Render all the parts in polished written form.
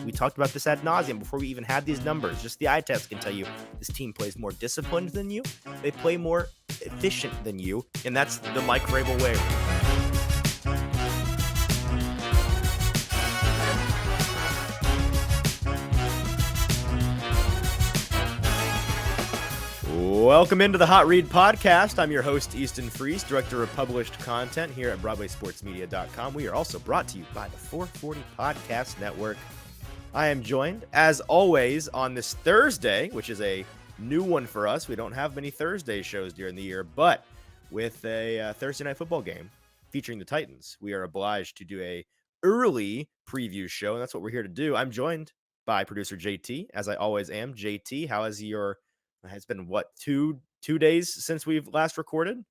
We talked about this ad nauseum before we even had these numbers. Just the eye test can tell you this team plays more disciplined than you. They play more efficient than you, and that's the Mike Vrabel way. Welcome into the Hot Read Podcast. I'm your host, Easton Freeze, Director of Published Content here at BroadwaySportsMedia.com. We are also brought to you by the 440 Podcast Network. I am joined, as always, on this Thursday, which is a new one for us. We don't have many Thursday shows during the year, but with a Thursday night football game featuring the Titans, we are obliged to do a early preview show, and that's what we're here to do. I'm joined by producer JT, as I always am. JT, how is your... It's been, what, two days since we've last recorded?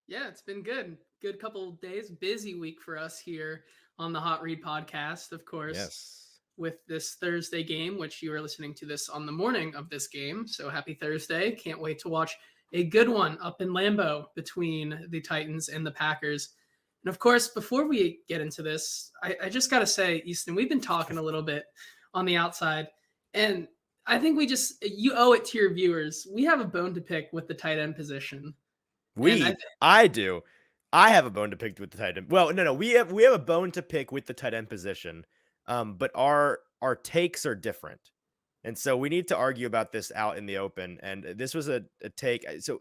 Yeah, it's been good. Good couple days. Busy week for us here on the Hot Read Podcast, of course. Yes. With this Thursday game, which you are listening to this on the morning of this game. So happy Thursday. Can't wait to watch a good one up in Lambeau between the Titans and the Packers. And of course, before we get into this, I just got to say, Easton, we've been talking a little bit on the outside, and I think you owe it to your viewers. We have a bone to pick with the tight end position. I do. I have a bone to pick with the tight end. Well, no, we have a bone to pick with the tight end position. But our takes are different. And so we need to argue about this out in the open. And this was a take. So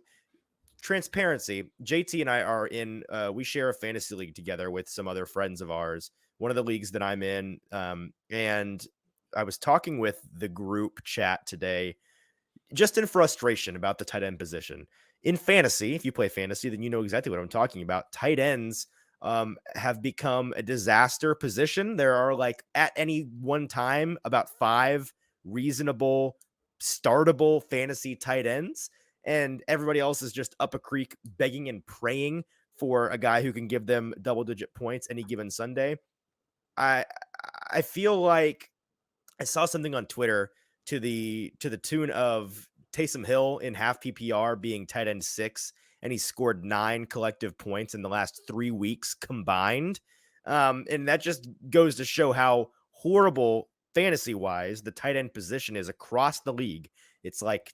transparency, JT and I are in, we share a fantasy league together with some other friends of ours, one of the leagues that I'm in. And I was talking with the group chat today, just in frustration about the tight end position. In fantasy, if you play fantasy, then you know exactly what I'm talking about. Tight ends have become a disaster position. There are, like, at any one time, about 5 reasonable, startable fantasy tight ends, and everybody else is just up a creek begging and praying for a guy who can give them double-digit points any given Sunday. I feel like I saw something on Twitter to the tune of Taysom Hill in half PPR being tight end 6, and he scored 9 collective points in the last 3 weeks combined. And that just goes to show how horrible fantasy-wise the tight end position is across the league. It's like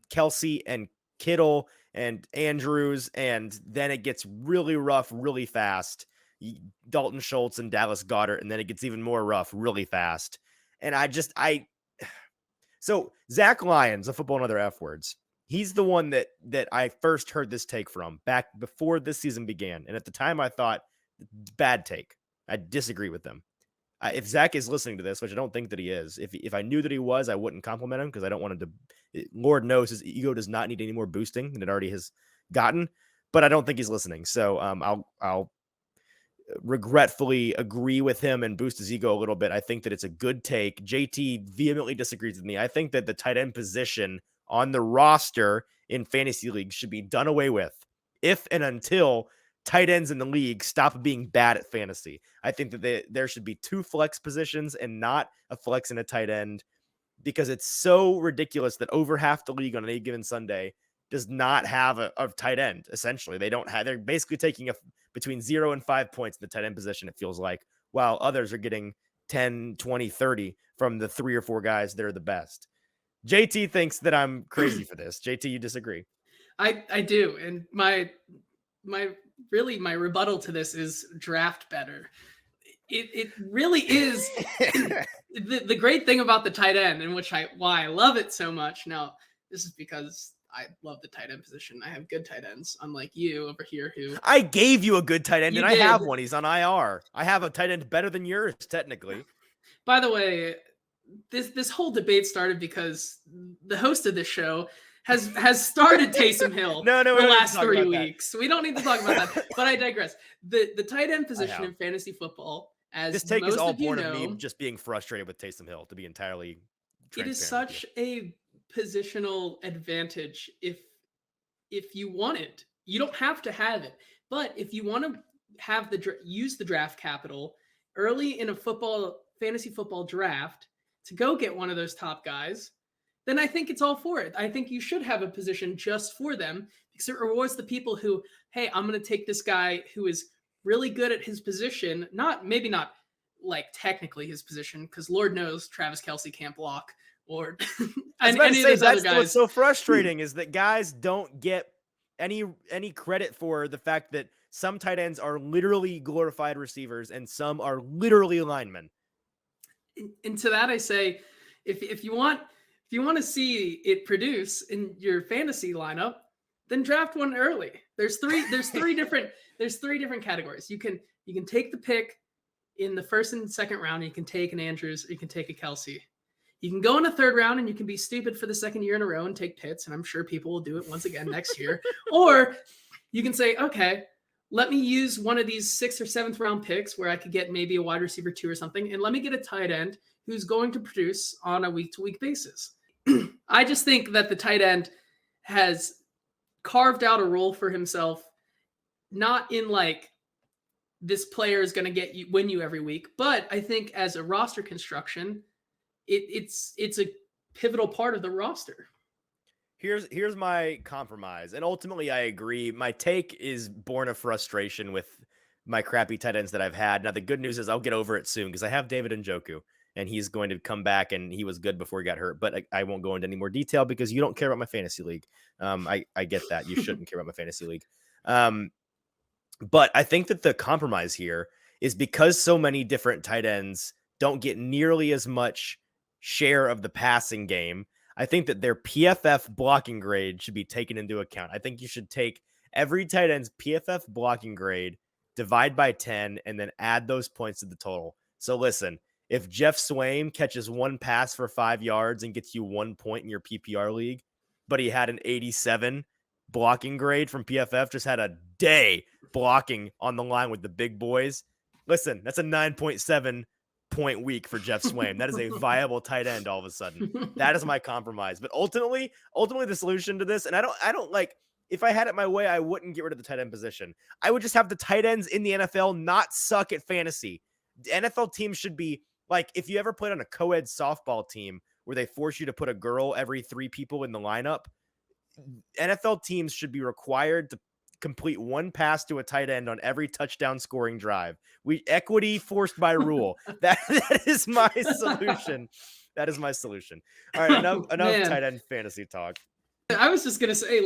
Kelsey and Kittle and Andrews, and then it gets really rough really fast. Dalton Schultz and Dallas Goedert, and then it gets even more rough really fast. And so Zach Lyons, a Football and Other F Words, he's the one that I first heard this take from back before this season began. And at the time I thought, bad take. I disagree with them. If Zach is listening to this, which I don't think that he is, if I knew that he was, I wouldn't compliment him because I don't want him to, Lord knows his ego does not need any more boosting than it already has gotten, but I don't think he's listening. So I'll regretfully agree with him and boost his ego a little bit. I think that it's a good take. JT vehemently disagrees with me. I think that the tight end position on the roster in fantasy leagues should be done away with if and until tight ends in the league stop being bad at fantasy. I think that there should be 2 flex positions and not a flex and a tight end, because it's so ridiculous that over half the league on any given Sunday does not have a tight end. Essentially, they're basically taking between 0 and 5 points in the tight end position, it feels like, while others are getting 10, 20, 30 from the 3 or 4 guys that are the best. JT thinks that I'm crazy for this. JT, you disagree? I do. And my rebuttal to this is draft better. It really is the great thing about the tight end, and why I love it so much. Now, this is because I love the tight end position. I have good tight ends, unlike you over here who... I gave you a good tight end, and I have one. He's on IR. I have a tight end better than yours, technically. By the way, this whole debate started because the host of this show has started Taysom Hill the last 3 weeks. We don't need to talk about that, but I digress. The tight end position in fantasy football, as this take most is all of you born know, of me just being frustrated with Taysom Hill, to be entirely transparent. It is such a positional advantage if you want it. You don't have to have it, but if you want to have use the draft capital early in a fantasy football draft to go get one of those top guys, then I think it's all for it. I think you should have a position just for them, because it rewards the people who, hey, I'm going to take this guy who is really good at his position, maybe not like technically his position, because Lord knows Travis Kelsey can't block, or I was and about to any of say those other that's what's guys. so frustrating is that guys don't get any credit for the fact that some tight ends are literally glorified receivers and some are literally linemen. And to that I say, if you want to see it produce in your fantasy lineup, then draft one early. There's three different categories. You can take the pick in the first and second round. You can take an Andrews, or you can take a Kelsey. You can go in the third round and you can be stupid for the second year in a row and take Pitts, and I'm sure people will do it once again next year. Or you can say, okay, let me use one of these 6th or 7th round picks where I could get maybe a wide receiver 2 or something, and let me get a tight end who's going to produce on a week-to-week basis. I just think that the tight end has carved out a role for himself, not in like this player is going to win you every week, but I think as a roster construction, it's a pivotal part of the roster. Here's my compromise, and ultimately I agree. My take is born of frustration with my crappy tight ends that I've had. Now the good news is I'll get over it soon because I have David Njoku, and he's going to come back, and he was good before he got hurt. But I won't go into any more detail because you don't care about my fantasy league. I get that you shouldn't care about my fantasy league. But I think that the compromise here is because so many different tight ends don't get nearly as much share of the passing game. I think that their PFF blocking grade should be taken into account. I think you should take every tight end's PFF blocking grade, divide by 10, and then add those points to the total. So listen, if Jeff Swaim catches one pass for 5 yards and gets you 1 point in your PPR league, but he had an 87 blocking grade from PFF, just had a day blocking on the line with the big boys. Listen, that's a 9.7 point week for Jeff Swaim. That is a viable tight end all of a sudden. That is my compromise. But ultimately the solution to this, and I don't like, if I had it my way, I wouldn't get rid of the tight end position. I would just have the tight ends in the NFL not suck at fantasy. The NFL teams should be like, if you ever played on a co-ed softball team where they force you to put a girl every 3 people in the lineup, NFL teams should be required to complete one pass to a tight end on every touchdown scoring drive. Equity forced by rule. That is my solution. That is my solution. All right, enough tight end fantasy talk. I was just gonna say,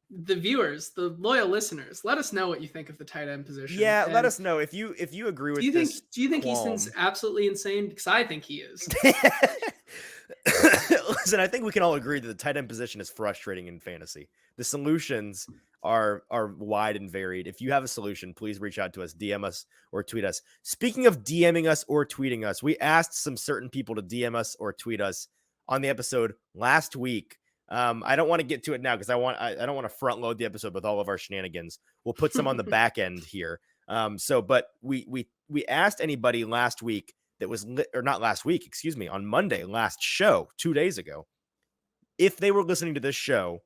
the viewers, the loyal listeners, let us know what you think of the tight end position. Yeah, let us know if you agree with this. Do you think Easton's absolutely insane? Because I think he is. Listen, I think we can all agree that the tight end position is frustrating in fantasy. The solutions are wide and varied. If you have a solution, please reach out to us, DM us, or tweet us. Speaking of DMing us or tweeting us, we asked some certain people to DM us or tweet us on the episode last week. I don't want to get to it now because I don't want to front load the episode with all of our shenanigans. We'll put some on the back end here. But we asked anybody last week that was or not last week, excuse me, on Monday, last show, 2 days ago, if they were listening to this show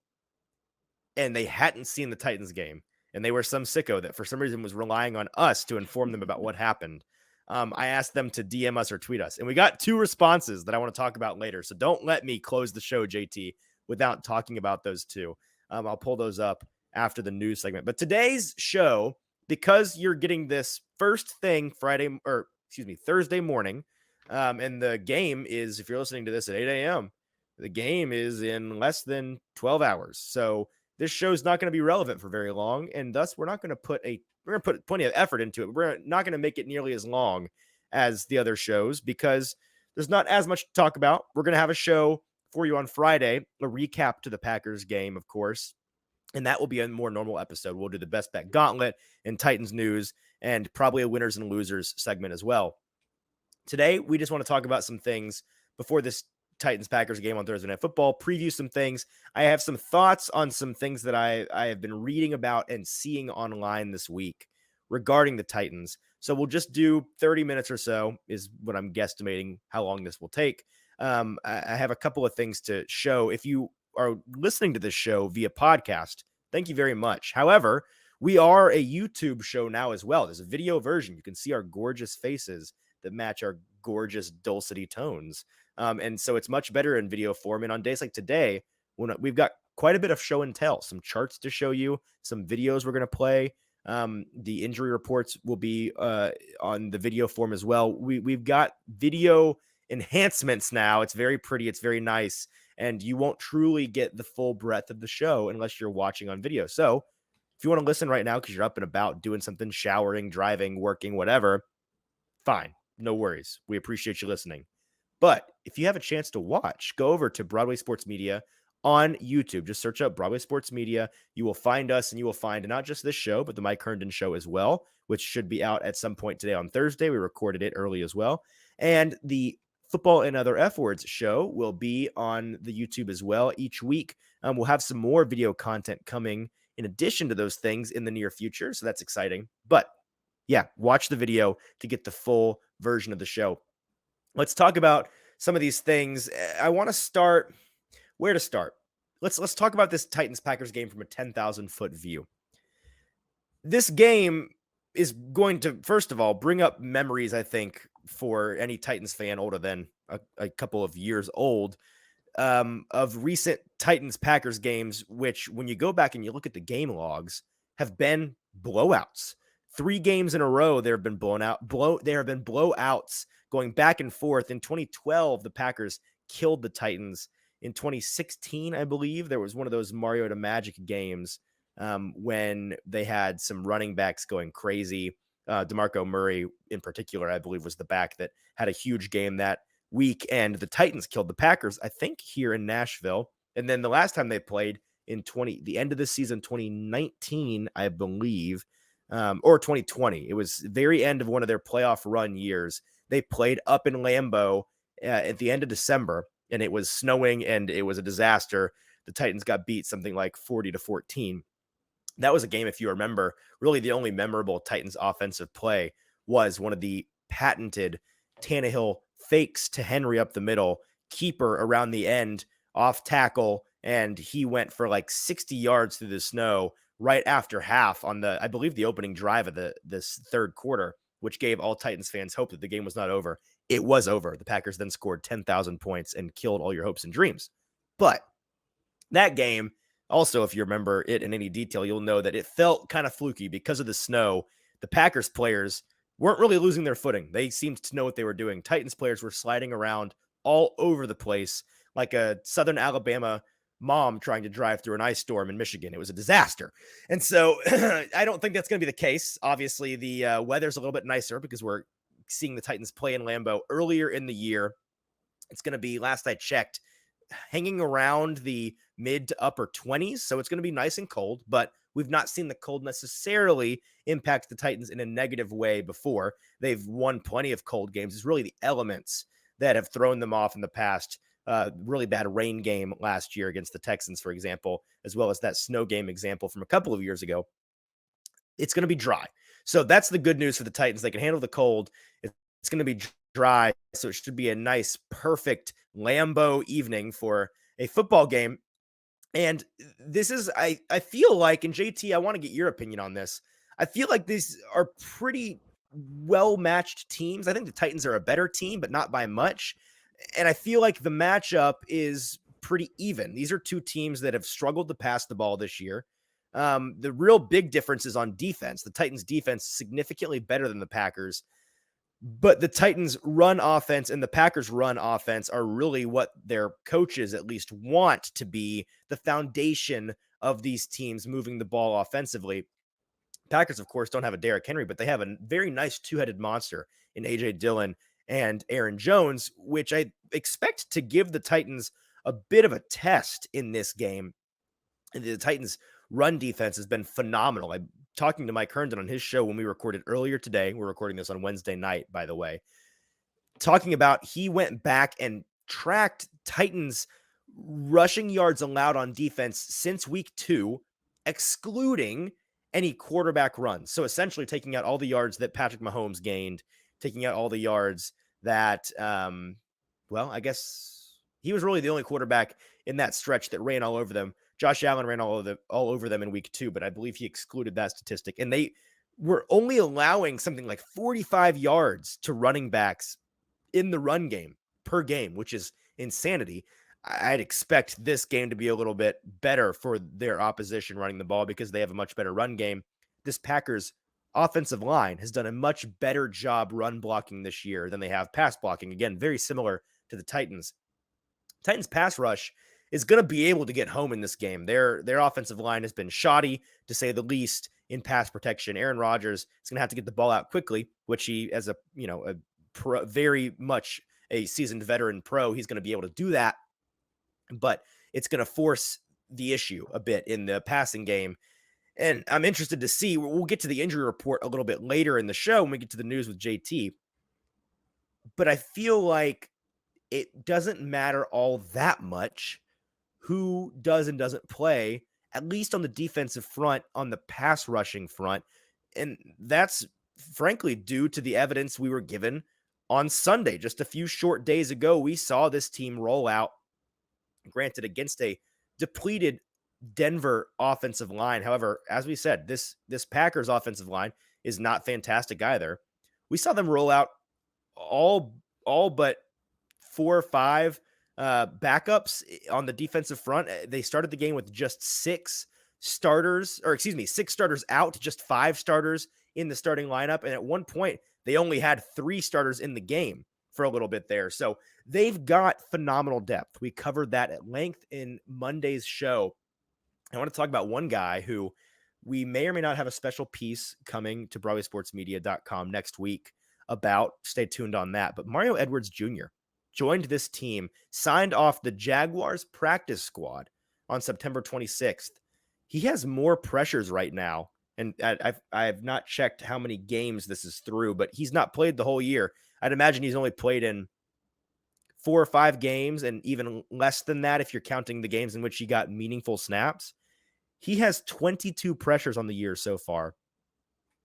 and they hadn't seen the Titans game and they were some sicko that for some reason was relying on us to inform them about what happened. I asked them to DM us or tweet us, and we got 2 responses that I want to talk about later. So don't let me close the show, JT, without talking about those 2. I'll pull those up after the news segment. But today's show, because you're getting this first thing Thursday morning, and the game is, if you're listening to this at 8 a.m., the game is in less than 12 hours. So this show is not going to be relevant for very long, and thus we're going to put plenty of effort into it. We're not going to make it nearly as long as the other shows because there's not as much to talk about. We're going to have a show for you on Friday, a recap to the Packers game, of course, and that will be a more normal episode. We'll do the best bet gauntlet and Titans news and probably a winners and losers segment as well. Today, we just want to talk about some things before this Titans-Packers game on Thursday Night Football, preview some things. I have some thoughts on some things that I have been reading about and seeing online this week regarding the Titans. So we'll just do 30 minutes or so is what I'm guesstimating how long this will take. I have a couple of things to show. If you are listening to this show via podcast, thank you very much. However, we are a YouTube show now as well. There's a video version. You can see our gorgeous faces that match our gorgeous dulcety tones. And so it's much better in video form. And on days like today, when we've got quite a bit of show and tell, some charts to show you, some videos we're going to play. The injury reports will be on the video form as well. We've got video enhancements now. It's very pretty. It's very nice. And you won't truly get the full breadth of the show unless you're watching on video. So if you want to listen right now because you're up and about doing something, showering, driving, working, whatever, fine. No worries. We appreciate you listening. But if you have a chance to watch, go over to Broadway Sports Media on YouTube. Just search up Broadway Sports Media. You will find us, and you will find not just this show, but the Mike Herndon show as well, which should be out at some point today on Thursday. We recorded it early as well. And the Football and Other F Words show will be on the YouTube as well each week. We'll have some more video content coming in addition to those things in the near future. So that's exciting. But yeah, watch the video to get the full version of the show. Let's talk about some of these things. I want to start where to start. Let's talk about this Titans Packers game from a 10,000-foot view. This game is going to, first of all, bring up memories, I think, for any Titans fan older than a couple of years old, of recent Titans Packers games, which when you go back and you look at the game logs, have been blowouts. 3 games in a row, there have been there have been blowouts going back and forth. In 2012, the Packers killed the Titans. In 2016, I believe, there was one of those Mario to Magic games when they had some running backs going crazy. DeMarco Murray, in particular, I believe, was the back that had a huge game that week. And the Titans killed the Packers, I think, here in Nashville. And then the last time they played in the end of the season, 2019, I believe, or 2020. It was very end of one of their playoff run years. They played up in Lambeau at the end of December, and it was snowing, and it was a disaster. The Titans got beat something like 40-14. That was a game, if you remember, really the only memorable Titans offensive play was one of the patented Tannehill fakes to Henry up the middle, keeper around the end, off tackle, and he went for like 60 yards through the snow right after half on I believe, the opening drive of this third quarter, which gave all Titans fans hope that the game was not over. It was over. The Packers then scored 10,000 points and killed all your hopes and dreams. But that game, also, if you remember it in any detail, you'll know that it felt kind of fluky because of the snow. The Packers players weren't really losing their footing. They seemed to know what they were doing. Titans players were sliding around all over the place like a Southern Alabama mom trying to drive through an ice storm in Michigan. It was a disaster. And so I don't think that's going to be the case. Obviously, the weather's a little bit nicer because we're seeing the Titans play in Lambeau earlier in the year. It's going to be, last I checked, hanging around the mid to upper 20s. So it's going to be nice and cold, but we've not seen the cold necessarily impact the Titans in a negative way before. They've won plenty of cold games. It's really the elements that have thrown them off in the past. Really bad rain game last year against the Texans, for example, as well as that snow game example from a couple of years ago. It's going to be dry. So that's the good news for the Titans. They can handle the cold. It's going to be dry. So it should be a nice, perfect Lambeau evening for a football game. And this is, I feel like, and JT, I want to get your opinion on this. I feel like these are pretty well-matched teams. I think the Titans are a better team, but not by much. And I feel like the matchup is pretty even. These are two teams that have struggled to pass the ball this year. The real big difference is on defense. The Titans' defense is significantly better than the Packers. But the Titans' run offense and the Packers' run offense are really what their coaches at least want to be the foundation of these teams moving the ball offensively. Packers, of course, don't have a Derrick Henry, but they have a very nice two-headed monster in A.J. Dillon and Aaron Jones, which I expect to give the Titans a bit of a test in this game. And the Titans' run defense has been phenomenal. I'm talking to Mike Herndon on his show when we recorded earlier today. We're recording this on Wednesday night, by the way. Talking about he went back and tracked Titans' rushing yards allowed on defense since week 2, excluding any quarterback runs. So essentially taking out all the yards that Patrick Mahomes gained, taking out all the yards that, well, I guess he was really the only quarterback in that stretch that ran all over them. Josh Allen ran all over them in week 2, but I believe he excluded that statistic. And they were only allowing something like 45 yards to running backs in the run game per game, which is insanity. I'd expect this game to be a little bit better for their opposition running the ball because they have a much better run game. this Packers offensive line has done a much better job run blocking this year than they have pass blocking. Again, very similar to the Titans. Titans pass rush is going to be able to get home in this game. Their offensive line has been shoddy, to say the least, in pass protection. Aaron Rodgers is going to have to get the ball out quickly, which he, as a very much a seasoned veteran pro, he's going to be able to do that. But it's going to force the issue a bit in the passing game. And I'm interested to see. We'll get to the injury report a little bit later in the show when we get to the news with JT. But I feel like it doesn't matter all that much who does and doesn't play, at least on the defensive front, on the pass rushing front. And that's frankly due to the evidence we were given on Sunday. Just a few short days ago, we saw this team roll out, granted against a depleted Denver offensive line. However, as we said, this Packers offensive line is not fantastic either. We saw them roll out all but 4 or 5 backups on the defensive front. They started the game with just 6 starters out, just 5 starters in the starting lineup. And at one point, they only had 3 starters in the game for a little bit there. So they've got phenomenal depth. We covered that at length in Monday's show. I want to talk about one guy who we may or may not have a special piece coming to BroadwaySportsMedia.com next week about. Stay tuned on that. But Mario Edwards Jr. joined this team, signed off the Jaguars practice squad on September 26th. He has more pressures right now, and I have not checked how many games this is through, but he's not played the whole year. I'd imagine he's only played in 4 or 5 games, and even less than that if you're counting the games in which he got meaningful snaps. He has 22 pressures on the year so far,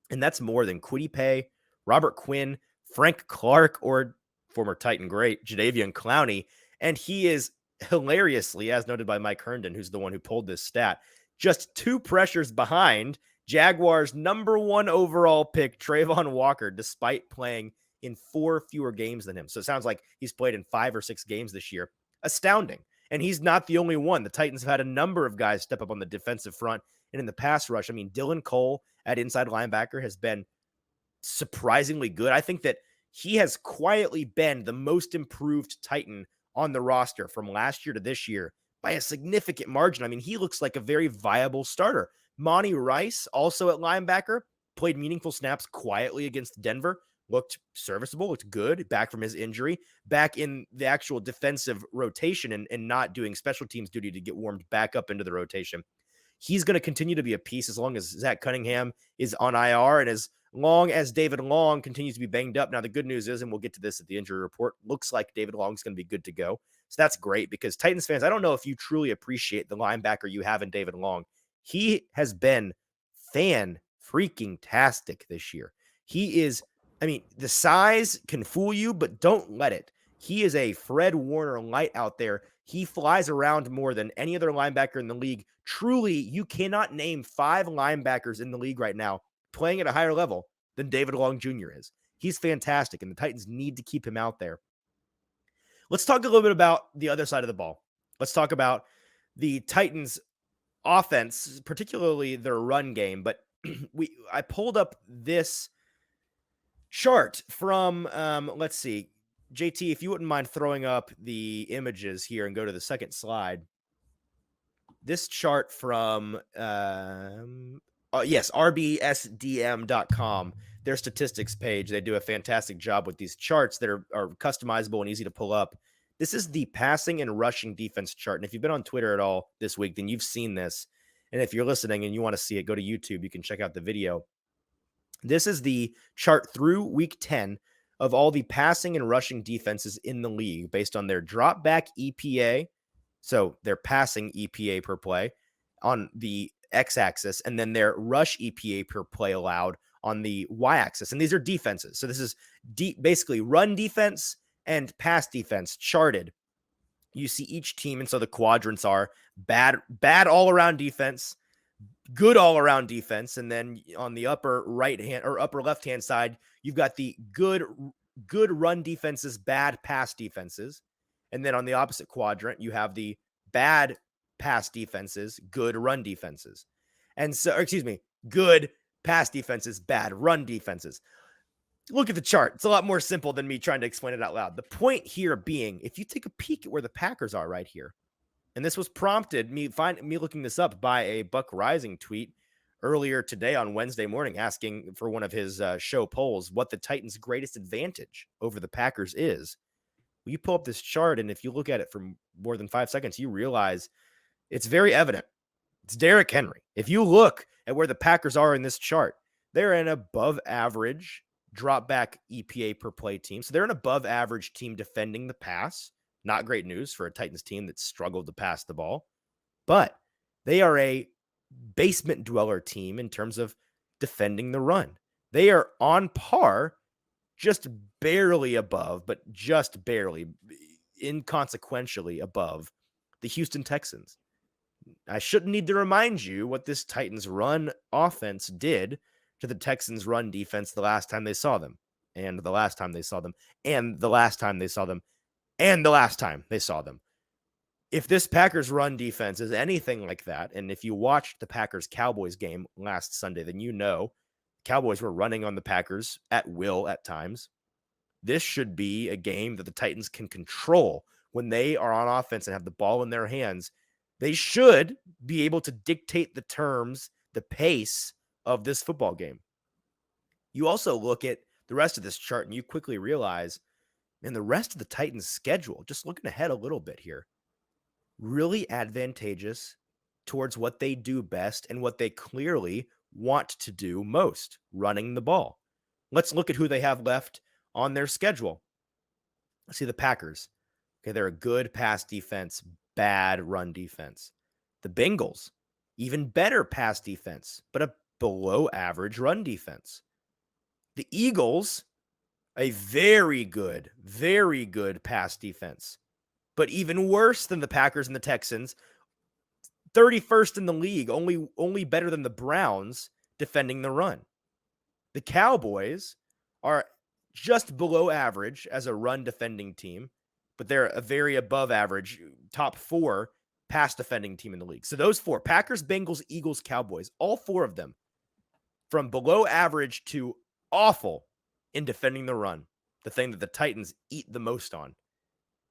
and that's more than Kwity Paye, Robert Quinn, Frank Clark, or former Titan great Jadeveon Clowney. And he is hilariously, as noted by Mike Herndon, who's the one who pulled this stat, just 2 pressures behind Jaguars' number 1 overall pick, Trayvon Walker, despite playing in 4 fewer games than him. So it sounds like he's played in 5 or 6 games this year. Astounding. And he's not the only one. The Titans have had a number of guys step up on the defensive front and in the pass rush. I mean, Dylan Cole at inside linebacker has been surprisingly good. I think that he has quietly been the most improved Titan on the roster from last year to this year by a significant margin. I mean, he looks like a very viable starter. Monty Rice, also at linebacker, played meaningful snaps quietly against Denver, looked serviceable, looked good, back from his injury, back in the actual defensive rotation and not doing special teams duty to get warmed back up into the rotation. He's going to continue to be a piece as long as Zach Cunningham is on IR and as long as David Long continues to be banged up. Now, the good news is, and we'll get to this at the injury report, looks like David Long is going to be good to go. So that's great because Titans fans, I don't know if you truly appreciate the linebacker you have in David Long. He has been fan-freaking-tastic this year. He is, I mean, the size can fool you, but don't let it. He is a Fred Warner light out there. He flies around more than any other linebacker in the league. Truly, you cannot name 5 linebackers in the league right now playing at a higher level than David Long Jr. is. He's fantastic, and the Titans need to keep him out there. Let's talk a little bit about the other side of the ball. Let's talk about the Titans' offense, particularly their run game. But I pulled up this chart from, let's see, JT, if you wouldn't mind throwing up the images here and go to the second slide. This chart from, RBSDM.com, their statistics page. They do a fantastic job with these charts that are customizable and easy to pull up. This is the passing and rushing defense chart. And if you've been on Twitter at all this week, then you've seen this. And if you're listening and you want to see it, go to YouTube. You can check out the video. This is the chart through week 10 of all the passing and rushing defenses in the league based on their drop back EPA. So their passing EPA per play on the x-axis, and then their rush EPA per play allowed on the y-axis. And these are defenses. So this is basically run defense and pass defense charted. You see each team, and so the quadrants are bad all-around defense, good all-around defense, and then on the upper right hand or upper left-hand side, you've got the good run defenses, bad pass defenses. And then on the opposite quadrant, you have the bad pass defenses, good run defenses. And so, good pass defenses, bad run defenses. Look at the chart. It's a lot more simple than me trying to explain it out loud. The point here being, if you take a peek at where the Packers are right here, and this was prompted me looking this up by a Buck Rising tweet earlier today on Wednesday morning, asking for one of his show polls what the Titans' greatest advantage over the Packers is. Well, you pull up this chart, and if you look at it for more than 5 seconds, you realize it's very evident. It's Derrick Henry. If you look at where the Packers are in this chart, they're an above average drop back EPA per play team. So they're an above average team defending the pass. Not great news for a Titans team that struggled to pass the ball, but they are a basement dweller team in terms of defending the run. They are on par, just barely above, but just barely, inconsequentially above the Houston Texans. I shouldn't need to remind you what this Titans run offense did to the Texans run defense the last time they saw them, and the last time they saw them, and the last time they saw them, and the last time they saw them. If this Packers run defense is anything like that, and if you watched the Packers-Cowboys game last Sunday, then you know Cowboys were running on the Packers at will at times. This should be a game that the Titans can control when they are on offense and have the ball in their hands. They should be able to dictate the terms, the pace of this football game. You also look at the rest of this chart and you quickly realize, and the rest of the Titans' schedule, just looking ahead a little bit here, really advantageous towards what they do best and what they clearly want to do most, running the ball. Let's look at who they have left on their schedule. Let's see the Packers. Okay, they're a good pass defense, bad run defense. The Bengals, even better pass defense, but a below average run defense. The Eagles, a very good pass defense, but even worse than the Packers and the Texans. 31st in the league, only better than the Browns defending the run. The Cowboys are just below average as a run defending team, but they're a very above average, top 4 pass defending team in the league. So those 4, Packers, Bengals, Eagles, Cowboys, all 4 of them from below average to awful in defending the run, the thing that the Titans eat the most on.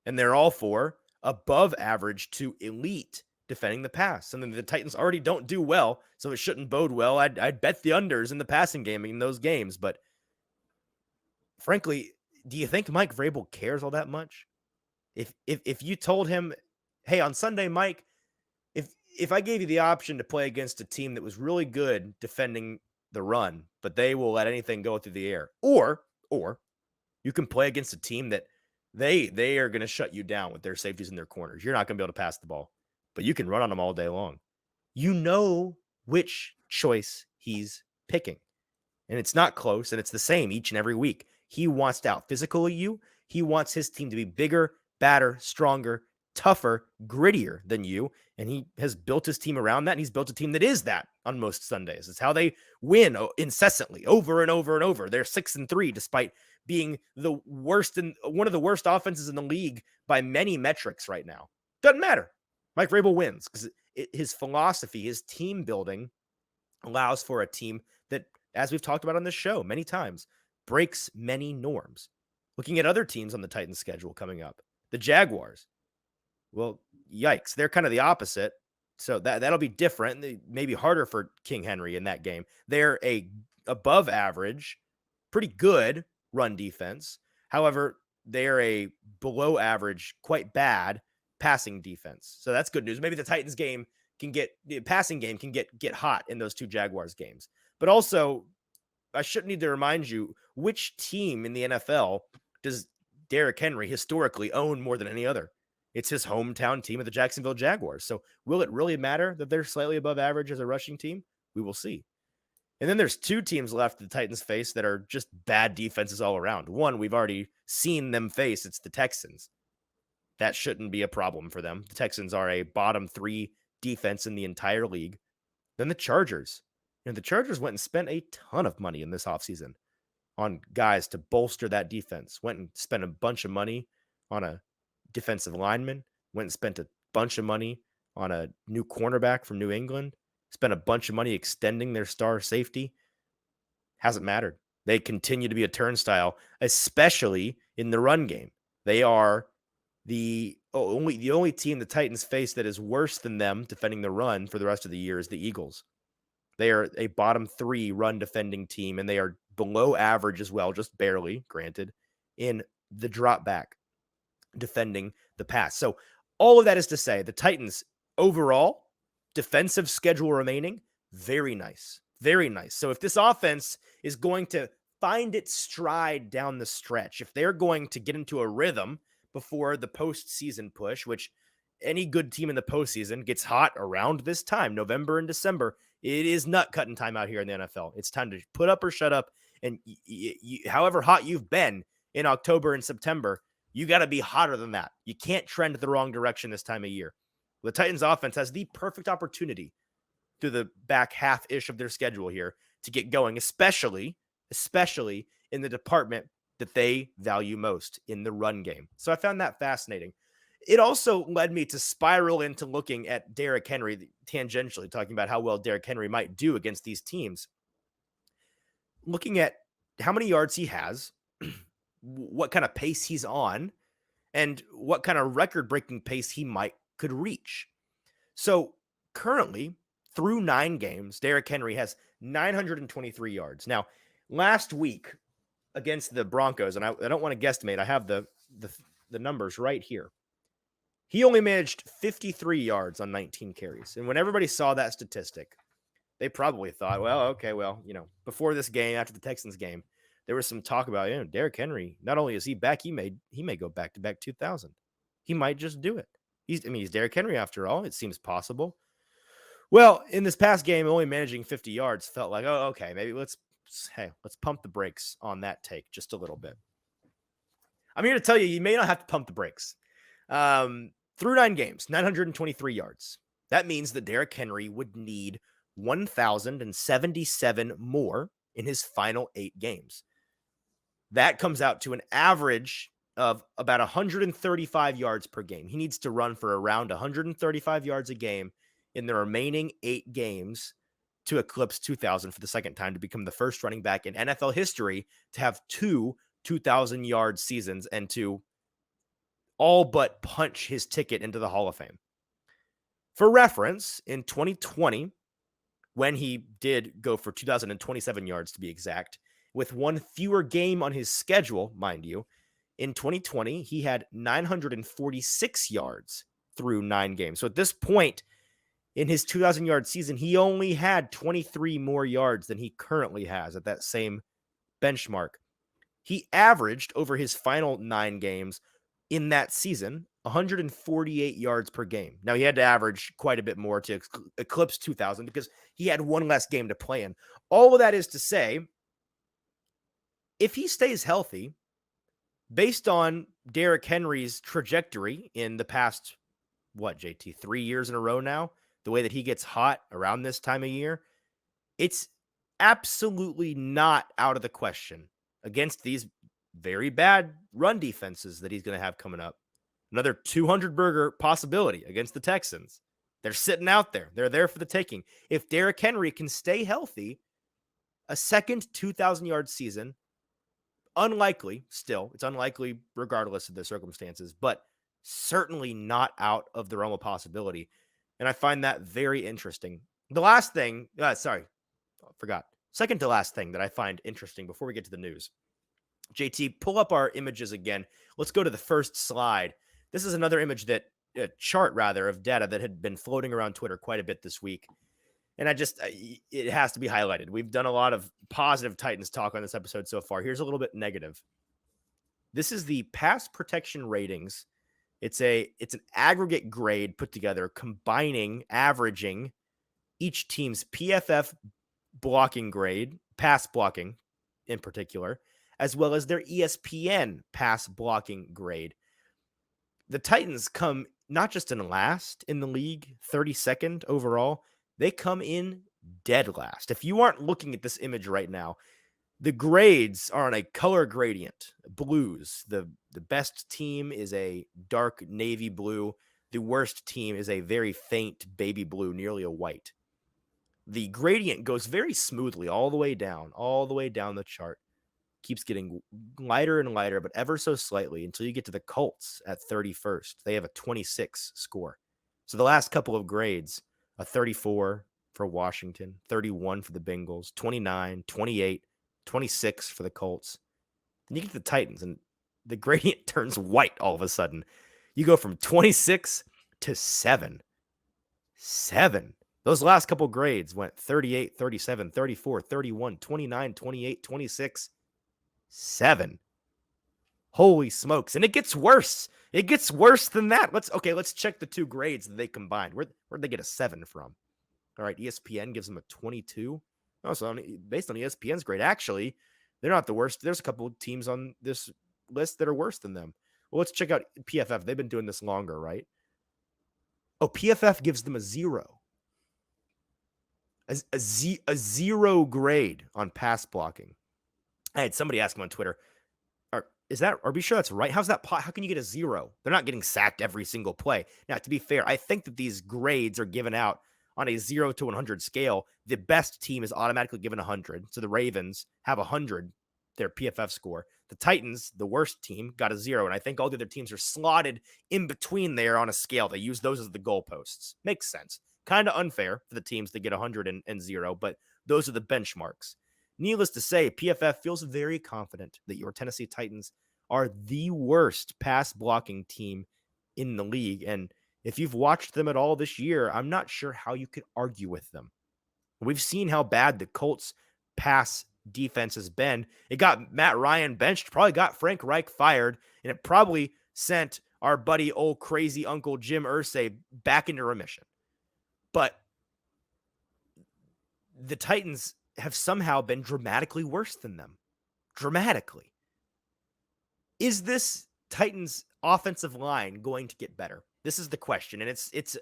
And they're all 4 above average to elite defending the pass, something that the Titans already don't do well, so it shouldn't bode well. I'd bet the unders in the passing game in those games, but frankly, do you think Mike Vrabel cares all that much? If you told him, hey, on Sunday, Mike, if I gave you the option to play against a team that was really good defending the run, but they will let anything go through the air, or you can play against a team that they are going to shut you down with their safeties in their corners. You're not going to be able to pass the ball, but you can run on them all day long. You know which choice he's picking, and it's not close, and it's the same each and every week. He wants to out physical you. He wants his team to be bigger, badder, stronger, tougher, grittier than you, and he has built his team around that, and he's built a team that is that on most Sundays. It's how they win incessantly, over and over and over. They're 6-3 despite being the worst and one of the worst offenses in the league by many metrics right now. Doesn't matter. Mike Vrabel wins because his philosophy, his team building allows for a team that, as we've talked about on this show many times, breaks many norms. Looking at other teams on the Titans schedule coming up, the Jaguars. Well, yikes. They're kind of the opposite. So that'll be different. Maybe harder for King Henry in that game. They're a above average, pretty good run defense. However, they're a below average, quite bad passing defense. So that's good news. Maybe the Titans game the passing game can get hot in those 2 Jaguars games. But also, I shouldn't need to remind you, which team in the NFL does Derrick Henry historically own more than any other? It's his hometown team of the Jacksonville Jaguars. So will it really matter that they're slightly above average as a rushing team? We will see. And then there's 2 teams left the Titans face that are just bad defenses all around. One, we've already seen them face. It's the Texans. That shouldn't be a problem for them. The Texans are a bottom 3 defense in the entire league. Then the Chargers. The Chargers went and spent a ton of money in this offseason on guys to bolster that defense. Went and spent a bunch of money on a defensive lineman. Went and spent a bunch of money on a new cornerback from New England. Spent a bunch of money extending their star safety. Hasn't mattered. They continue to be a turnstile, especially in the run game. They are the only team the Titans face that is worse than them defending the run for the rest of the year is the Eagles. They are a bottom 3 run defending team, and they are below average as well, just barely, granted, in the drop back defending the pass. So all of that is to say the Titans overall defensive schedule remaining, very nice. Very nice. So if this offense is going to find its stride down the stretch, if they're going to get into a rhythm before the postseason push, which any good team in the postseason gets hot around this time, November and December, it is nut cutting time out here in the NFL. It's time to put up or shut up. And however hot you've been in October and September, you got to be hotter than that. You can't trend the wrong direction this time of year. The Titans offense has the perfect opportunity through the back half-ish of their schedule here to get going, especially in the department that they value most, in the run game. So I found that fascinating. It also led me to spiral into looking at Derrick Henry, tangentially talking about how well Derrick Henry might do against these teams. Looking at how many yards he has, what kind of pace he's on, and what kind of record-breaking pace he could reach. So currently, through 9 games, Derrick Henry has 923 yards. Now, last week against the Broncos, and I don't want to guesstimate, I have the numbers right here. He only managed 53 yards on 19 carries. And when everybody saw that statistic, they probably thought, well, okay, before this game, after the Texans game, there was some talk about, Derrick Henry, not only is he back, he may go back-to-back 2,000. He might just do it. He's Derrick Henry after all. It seems possible. Well, in this past game, only managing 50 yards felt like, oh, okay, maybe let's pump the brakes on that take just a little bit. I'm here to tell you, you may not have to pump the brakes. Through 9 games, 923 yards. That means that Derrick Henry would need 1,077 more in his final 8 games. That comes out to an average of about 135 yards per game. He needs to run for around 135 yards a game in the remaining 8 games to eclipse 2,000 for the second time, to become the first running back in NFL history to have 2 2,000-yard seasons and to all but punch his ticket into the Hall of Fame. For reference, in 2020, when he did go for 2,027 yards to be exact, with one fewer game on his schedule, mind you, in 2020, he had 946 yards through 9 games. So at this point in his 2,000-yard season, he only had 23 more yards than he currently has at that same benchmark. He averaged over his final 9 games in that season 148 yards per game. Now, he had to average quite a bit more to eclipse 2,000 because he had one less game to play in. All of that is to say, if he stays healthy, based on Derrick Henry's trajectory in the past, JT, 3 years in a row now, the way that he gets hot around this time of year, it's absolutely not out of the question against these very bad run defenses that he's going to have coming up. Another 200 burger possibility against the Texans. They're sitting out there. They're there for the taking. If Derrick Henry can stay healthy, a second 2,000-yard season, unlikely still. It's unlikely regardless of the circumstances, but certainly not out of the realm of possibility. And I find that very interesting. The last thing, forgot. Second to last thing that I find interesting before we get to the news. JT, pull up our images again. Let's go to the first slide. This is another image chart of data that had been floating around Twitter quite a bit this week. And it has to be highlighted. We've done a lot of positive Titans talk on this episode so far. Here's a little bit negative. This is the pass protection ratings. It's an aggregate grade put together, averaging each team's PFF blocking grade, pass blocking in particular, as well as their ESPN pass blocking grade. The Titans come not just in last in the league, 32nd overall, they come in dead last. If you aren't looking at this image right now, the grades are on a color gradient. Blues, the best team is a dark navy blue. The worst team is a very faint baby blue, nearly a white. the gradient goes very smoothly all the way down the chart. Keeps getting lighter and lighter, but ever so slightly until you get to the Colts at 31st. They have a 26 score. So the last couple of grades, a 34 for Washington, 31 for the Bengals, 29, 28, 26 for the Colts. Then you get to the Titans, and the gradient turns white all of a sudden. You go from 26 to 7. 7. Those last couple grades went 38, 37, 34, 31, 29, 28, 26, 7. Holy smokes. And it gets worse. It gets worse than that. Let's check the two grades that they combined. Where'd they get a 7 from? All right, ESPN gives them a 22. Oh, so based on ESPN's grade, actually, they're not the worst. There's a couple of teams on this list that are worse than them. Well, let's check out PFF. They've been doing this longer, right? Oh, PFF gives them a 0. A 0 grade on pass blocking. I had somebody ask him on Twitter, are we sure that's right? How's that? How can you get a 0? They're not getting sacked every single play. Now, to be fair, I think that these grades are given out on a 0 to 100 scale. The best team is automatically given 100. So the Ravens have 100, their PFF score. The Titans, the worst team, got a 0. And I think all the other teams are slotted in between there on a scale. They use those as the goalposts. Makes sense. Kind of unfair for the teams to get 100 and 0, but those are the benchmarks. Needless to say, PFF feels very confident that your Tennessee Titans are the worst pass blocking team in the league. And if you've watched them at all this year, I'm not sure how you could argue with them. We've seen how bad the Colts pass defense has been. It got Matt Ryan benched, probably got Frank Reich fired, and it probably sent our buddy, old crazy Uncle Jim Irsay, back into remission. But the Titans have somehow been dramatically worse than them. Dramatically. Is this Titans offensive line going to get better? This is the question. And it's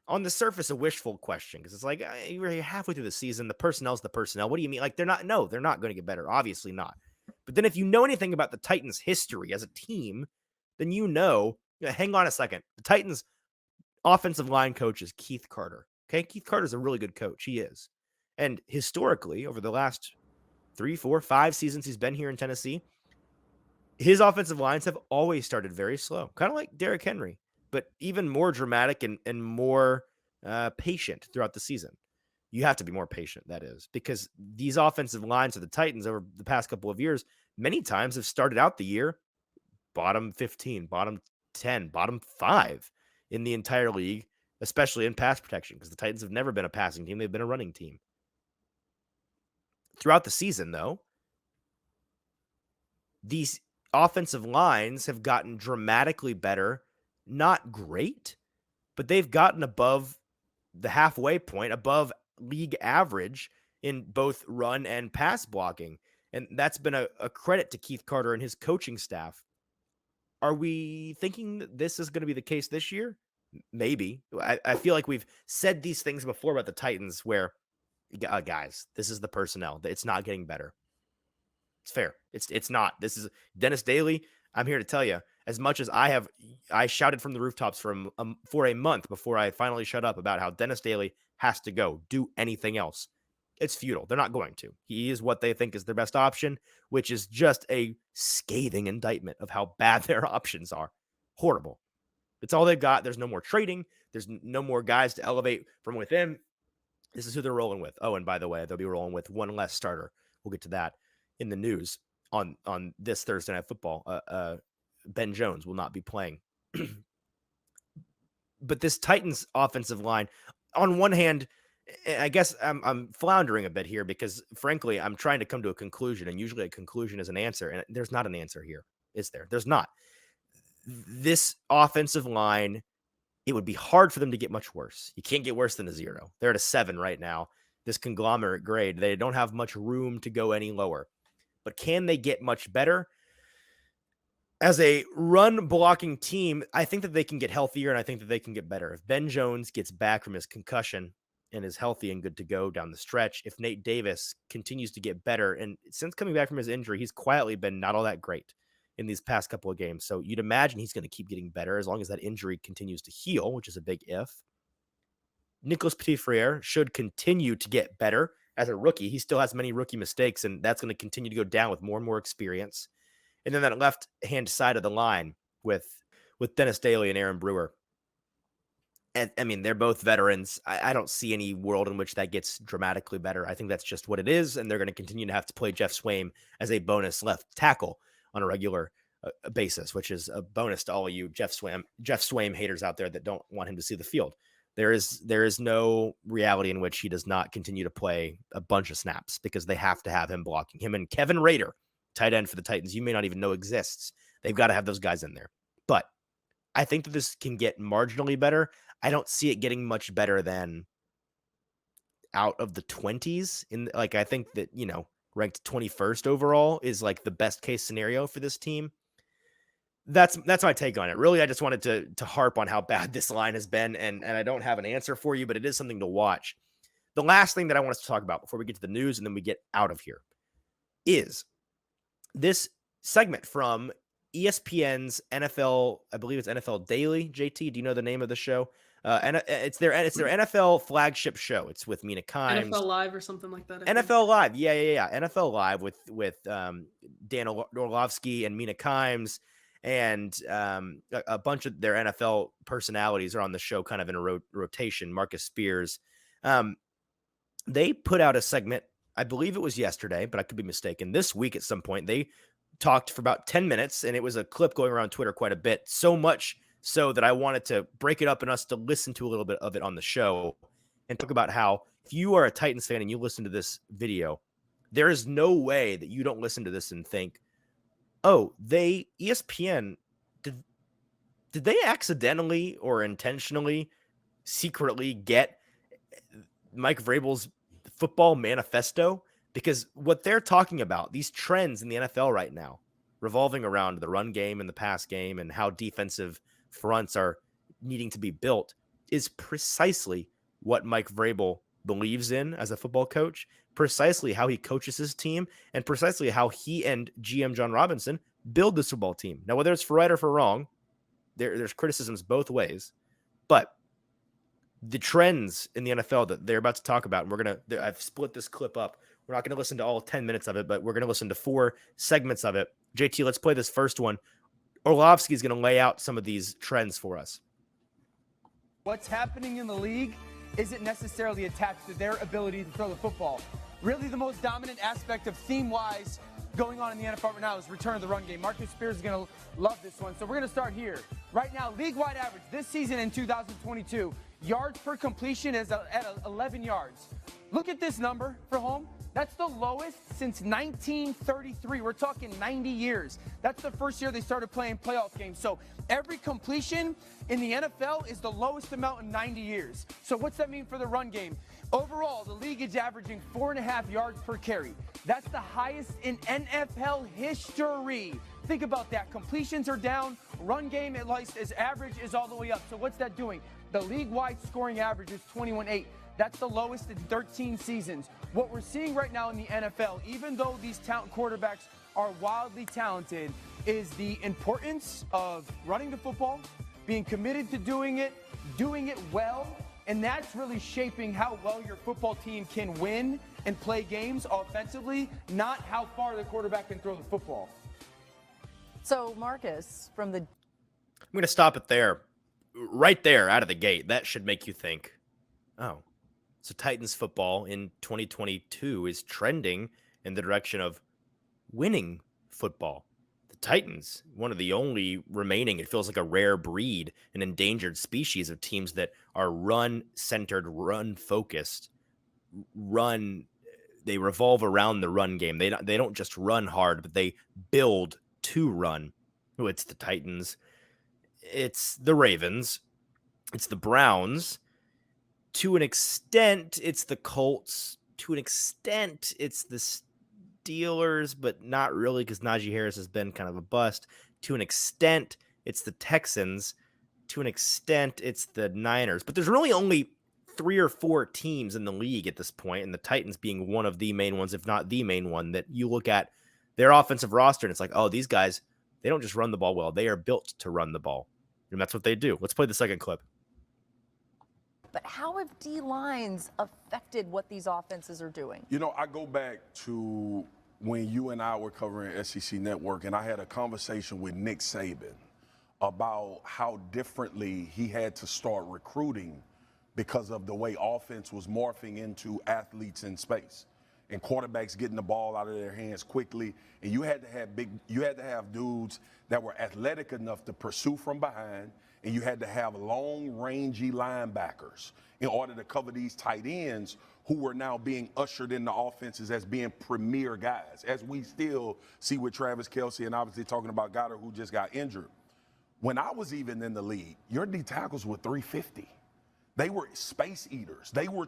on the surface a wishful question because it's like you're halfway through the season. The personnel's the personnel. What do you mean? Like they're not going to get better. Obviously not. But then if you know anything about the Titans' history as a team, then hang on a second. The Titans' offensive line coach is Keith Carter. Okay, Keith Carter's a really good coach. He is. And historically, over the last 3, 4, 5 seasons he's been here in Tennessee, his offensive lines have always started very slow, kind of like Derrick Henry, but even more dramatic and more patient throughout the season. You have to be more patient, that is, because these offensive lines of the Titans over the past couple of years, many times have started out the year bottom 15, bottom 10, bottom 5 in the entire league, especially in pass protection, because the Titans have never been a passing team. They've been a running team. Throughout the season, though, these offensive lines have gotten dramatically better. Not great, but they've gotten above the halfway point, above league average in both run and pass blocking. And that's been a credit to Keith Carter and his coaching staff. Are we thinking that this is going to be the case this year? Maybe. I feel like we've said these things before about the Titans where, guys, this is the personnel. It's not getting better. It's fair. It's not. This is Dennis Daly. I'm here to tell you, as much as I shouted from the rooftops for a month before I finally shut up about how Dennis Daly has to go, do anything else. It's futile. They're not going to. He is what they think is their best option, which is just a scathing indictment of how bad their options are. Horrible. It's all they've got. There's no more trading. There's no more guys to elevate from within. This is who they're rolling with. Oh, and by the way, they'll be rolling with one less starter. We'll get to that in the news on this Thursday Night Football. Ben Jones will not be playing. But this Titans offensive line, on one hand, I guess I'm floundering a bit here because, frankly, I'm trying to come to a conclusion, and usually a conclusion is an answer, and there's not an answer here, is there? There's not. This offensive line, it would be hard for them to get much worse. You can't get worse than a 0. They're at a 7 right now. This conglomerate grade, they don't have much room to go any lower. But can they get much better? As a run blocking team, I think that they can get healthier, and I think that they can get better. If Ben Jones gets back from his concussion and is healthy and good to go down the stretch, if Nate Davis continues to get better, and since coming back from his injury, he's quietly been not all that great in these past couple of games. So you'd imagine he's going to keep getting better as long as that injury continues to heal, which is a big if. Nicholas Petit-Frere should continue to get better as a rookie. He still has many rookie mistakes, and that's going to continue to go down with more and more experience. And then that left-hand side of the line with Dennis Daly and Aaron Brewer. And I mean, they're both veterans. I don't see any world in which that gets dramatically better. I think that's just what it is, and they're going to continue to have to play Jeff Swaim as a bonus left tackle on a regular basis, which is a bonus to all you Jeff Swaim haters out there that don't want him to see the field. There is no reality in which he does not continue to play a bunch of snaps because they have to have him blocking. Him and Kevin Rader, tight end for the Titans, you may not even know exists. They've got to have those guys in there. But I think that this can get marginally better. I don't see it getting much better than out of the 20s. I think that, ranked 21st overall is like the best case scenario for this team. That's my take on it. Really, I just wanted to harp on how bad this line has been, and I don't have an answer for you, but it is something to watch. The last thing that I want us to talk about before we get to the news and then we get out of here is this segment from ESPN's NFL, I believe it's NFL Daily. JT, do you know the name of the show? And it's their NFL flagship show. It's with Mina Kimes. NFL Live or something like that. NFL Live, yeah. NFL Live with Dan Orlovsky and Mina Kimes, and a bunch of their NFL personalities are on the show, kind of in a rotation. Marcus Spears, they put out a segment. I believe it was yesterday, but I could be mistaken. This week at some point, they talked for about 10 minutes, and it was a clip going around Twitter quite a bit. So much so that I wanted to break it up and us to listen to a little bit of it on the show and talk about how if you are a Titans fan and you listen to this video, there is no way that you don't listen to this and think, oh, ESPN, did they accidentally or intentionally secretly get Mike Vrabel's football manifesto? Because what they're talking about, these trends in the NFL right now, revolving around the run game and the pass game and how defensive fronts are needing to be built, is precisely what Mike Vrabel believes in as a football coach, precisely how he coaches his team, and precisely how he and GM John Robinson build this football team. Now, whether it's for right or for wrong, there's criticisms both ways, but the trends in the NFL that they're about to talk about, and I've split this clip up. We're not going to listen to all 10 minutes of it, but we're going to listen to 4 segments of it. JT, let's play this first one. Orlovsky is going to lay out some of these trends for us. What's happening in the league isn't necessarily attached to their ability to throw the football. Really, the most dominant aspect of theme-wise going on in the NFL right now is return of the run game. Marcus Spears is going to love this one. So we're going to start here. Right now, league-wide average this season in 2022, yards per completion is at 11 yards. Look at this number for home. That's the lowest since 1933. We're talking 90 years. That's the first year they started playing playoff games. So every completion in the NFL is the lowest amount in 90 years. So what's that mean for the run game? Overall, the league is averaging 4.5 yards per carry. That's the highest in NFL history. Think about that. Completions are down. Run game, at least, as average, is all the way up. So what's that doing? The league-wide scoring average is 21.8. That's the lowest in 13 seasons. What we're seeing right now in the NFL, even though these talent quarterbacks are wildly talented, is the importance of running the football, being committed to doing it well, and that's really shaping how well your football team can win and play games offensively, not how far the quarterback can throw the football. So, Marcus, I'm going to stop it there. Right there, out of the gate, that should make you think, oh, so Titans football in 2022 is trending in the direction of winning football. The Titans, one of the only remaining, it feels like a rare breed, an endangered species of teams that are run-centered, run-focused, they revolve around the run game. They don't just run hard, but they build to run. Oh, it's the Titans. It's the Ravens. It's the Browns. To an extent, it's the Colts. To an extent, it's the Steelers, but not really because Najee Harris has been kind of a bust. To an extent, it's the Texans. To an extent, it's the Niners. But there's really only 3 or 4 teams in the league at this point, and the Titans being one of the main ones, if not the main one, that you look at their offensive roster, and it's like, oh, these guys, they don't just run the ball well. They are built to run the ball. And that's what they do. Let's play the second clip. But how have D lines affected what these offenses are doing? You know, I go back to when you and I were covering SEC Network, and I had a conversation with Nick Saban about how differently he had to start recruiting because of the way offense was morphing into athletes in space and quarterbacks getting the ball out of their hands quickly. And you had to have dudes that were athletic enough to pursue from behind, and you had to have long, rangy linebackers in order to cover these tight ends who were now being ushered into offenses as being premier guys, as we still see with Travis Kelce and obviously talking about Goddard, who just got injured. When I was even in the league, your D tackles were 350. They were space eaters. They were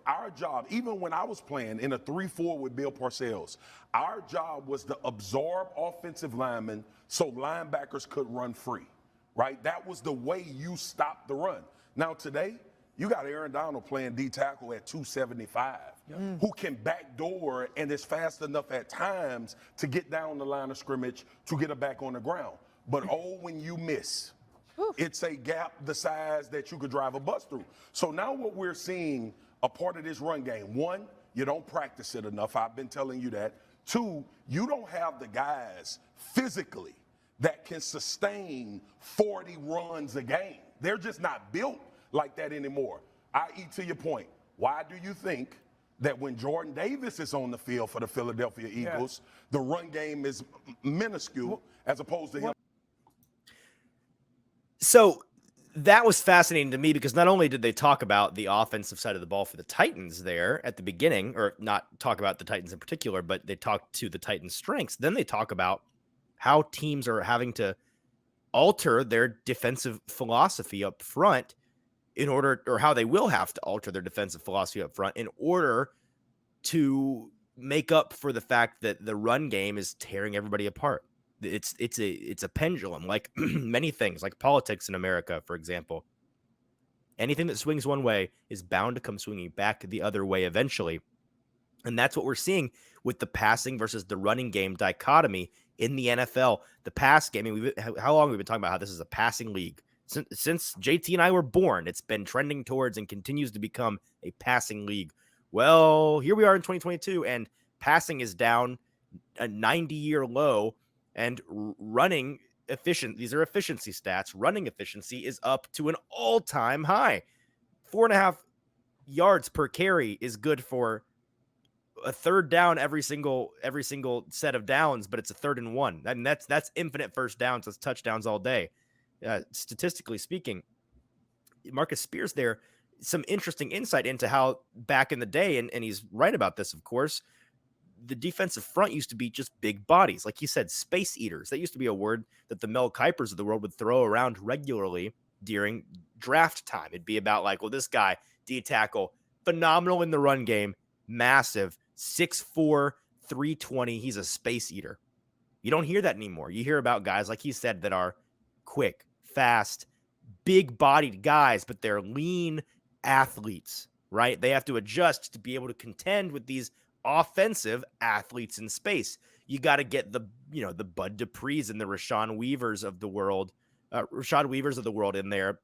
our job, even when I was playing in a 3-4 with Bill Parcells, our job was to absorb offensive linemen so linebackers could run free, right? That was the way you stopped the run. Now today, you got Aaron Donald playing D tackle at 275, who can backdoor and is fast enough at times to get down the line of scrimmage to get it back on the ground. But when you miss, it's a gap the size that you could drive a bus through. So now what we're seeing, a part of this run game, one, you don't practice it enough. I've been telling you that. Two, you don't have the guys physically that can sustain 40 runs a game. They're just not built like that anymore. I.e., to your point, why do you think that when Jordan Davis is on the field for the Philadelphia Eagles, the run game is minuscule as opposed to him? So that was fascinating to me because not only did they talk about the offensive side of the ball for the Titans there at the beginning, or not talk about the Titans in particular, but they talked to the Titans' strengths. Then they talk about how teams are having to alter their defensive philosophy up front in order, or how they will have to alter their defensive philosophy up front in order to make up for the fact that the run game is tearing everybody apart. It's a pendulum, like many things, like politics in America, for example. Anything that swings one way is bound to come swinging back the other way eventually. And that's what we're seeing with the passing versus the running game dichotomy in the NFL. The pass game, I mean, how long have we been talking about how this is a passing league? Since JT and I were born, it's been trending towards and continues to become a passing league. Well, here we are in 2022, and passing is down a 90-year low, and running efficient. These are efficiency stats. Running efficiency is up to an all-time high. 4.5 yards per carry is good for a third down every single set of downs, but it's a 3rd and 1. I mean, that's infinite first downs. That's touchdowns all day. Statistically speaking, Marcus Spears there, some interesting insight into how back in the day, and he's right about this, of course, the defensive front used to be just big bodies. Like he said, space eaters. That used to be a word that the Mel Kipers of the world would throw around regularly during draft time. It'd be about like, well, this guy, D tackle, phenomenal in the run game, massive, 6'4", 320. He's a space eater. You don't hear that anymore. You hear about guys, like he said, that are quick, fast, big-bodied guys, but they're lean athletes, right? They have to adjust to be able to contend with these offensive athletes in space. You got to get the Bud Duprees and the Rashawn Weavers of the world in there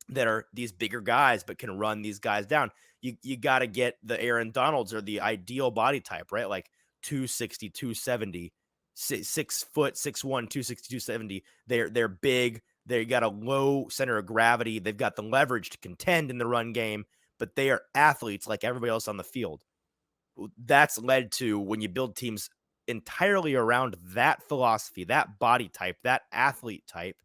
that are these bigger guys but can run these guys down. You got to get the Aaron Donalds, or the ideal body type, right? Like 260, 270, 6 foot, 6'1", 260, 270. They're big. They got a low center of gravity. They've got the leverage to contend in the run game, but they are athletes like everybody else on the field. That's led to, when you build teams entirely around that philosophy, that body type, that athlete type,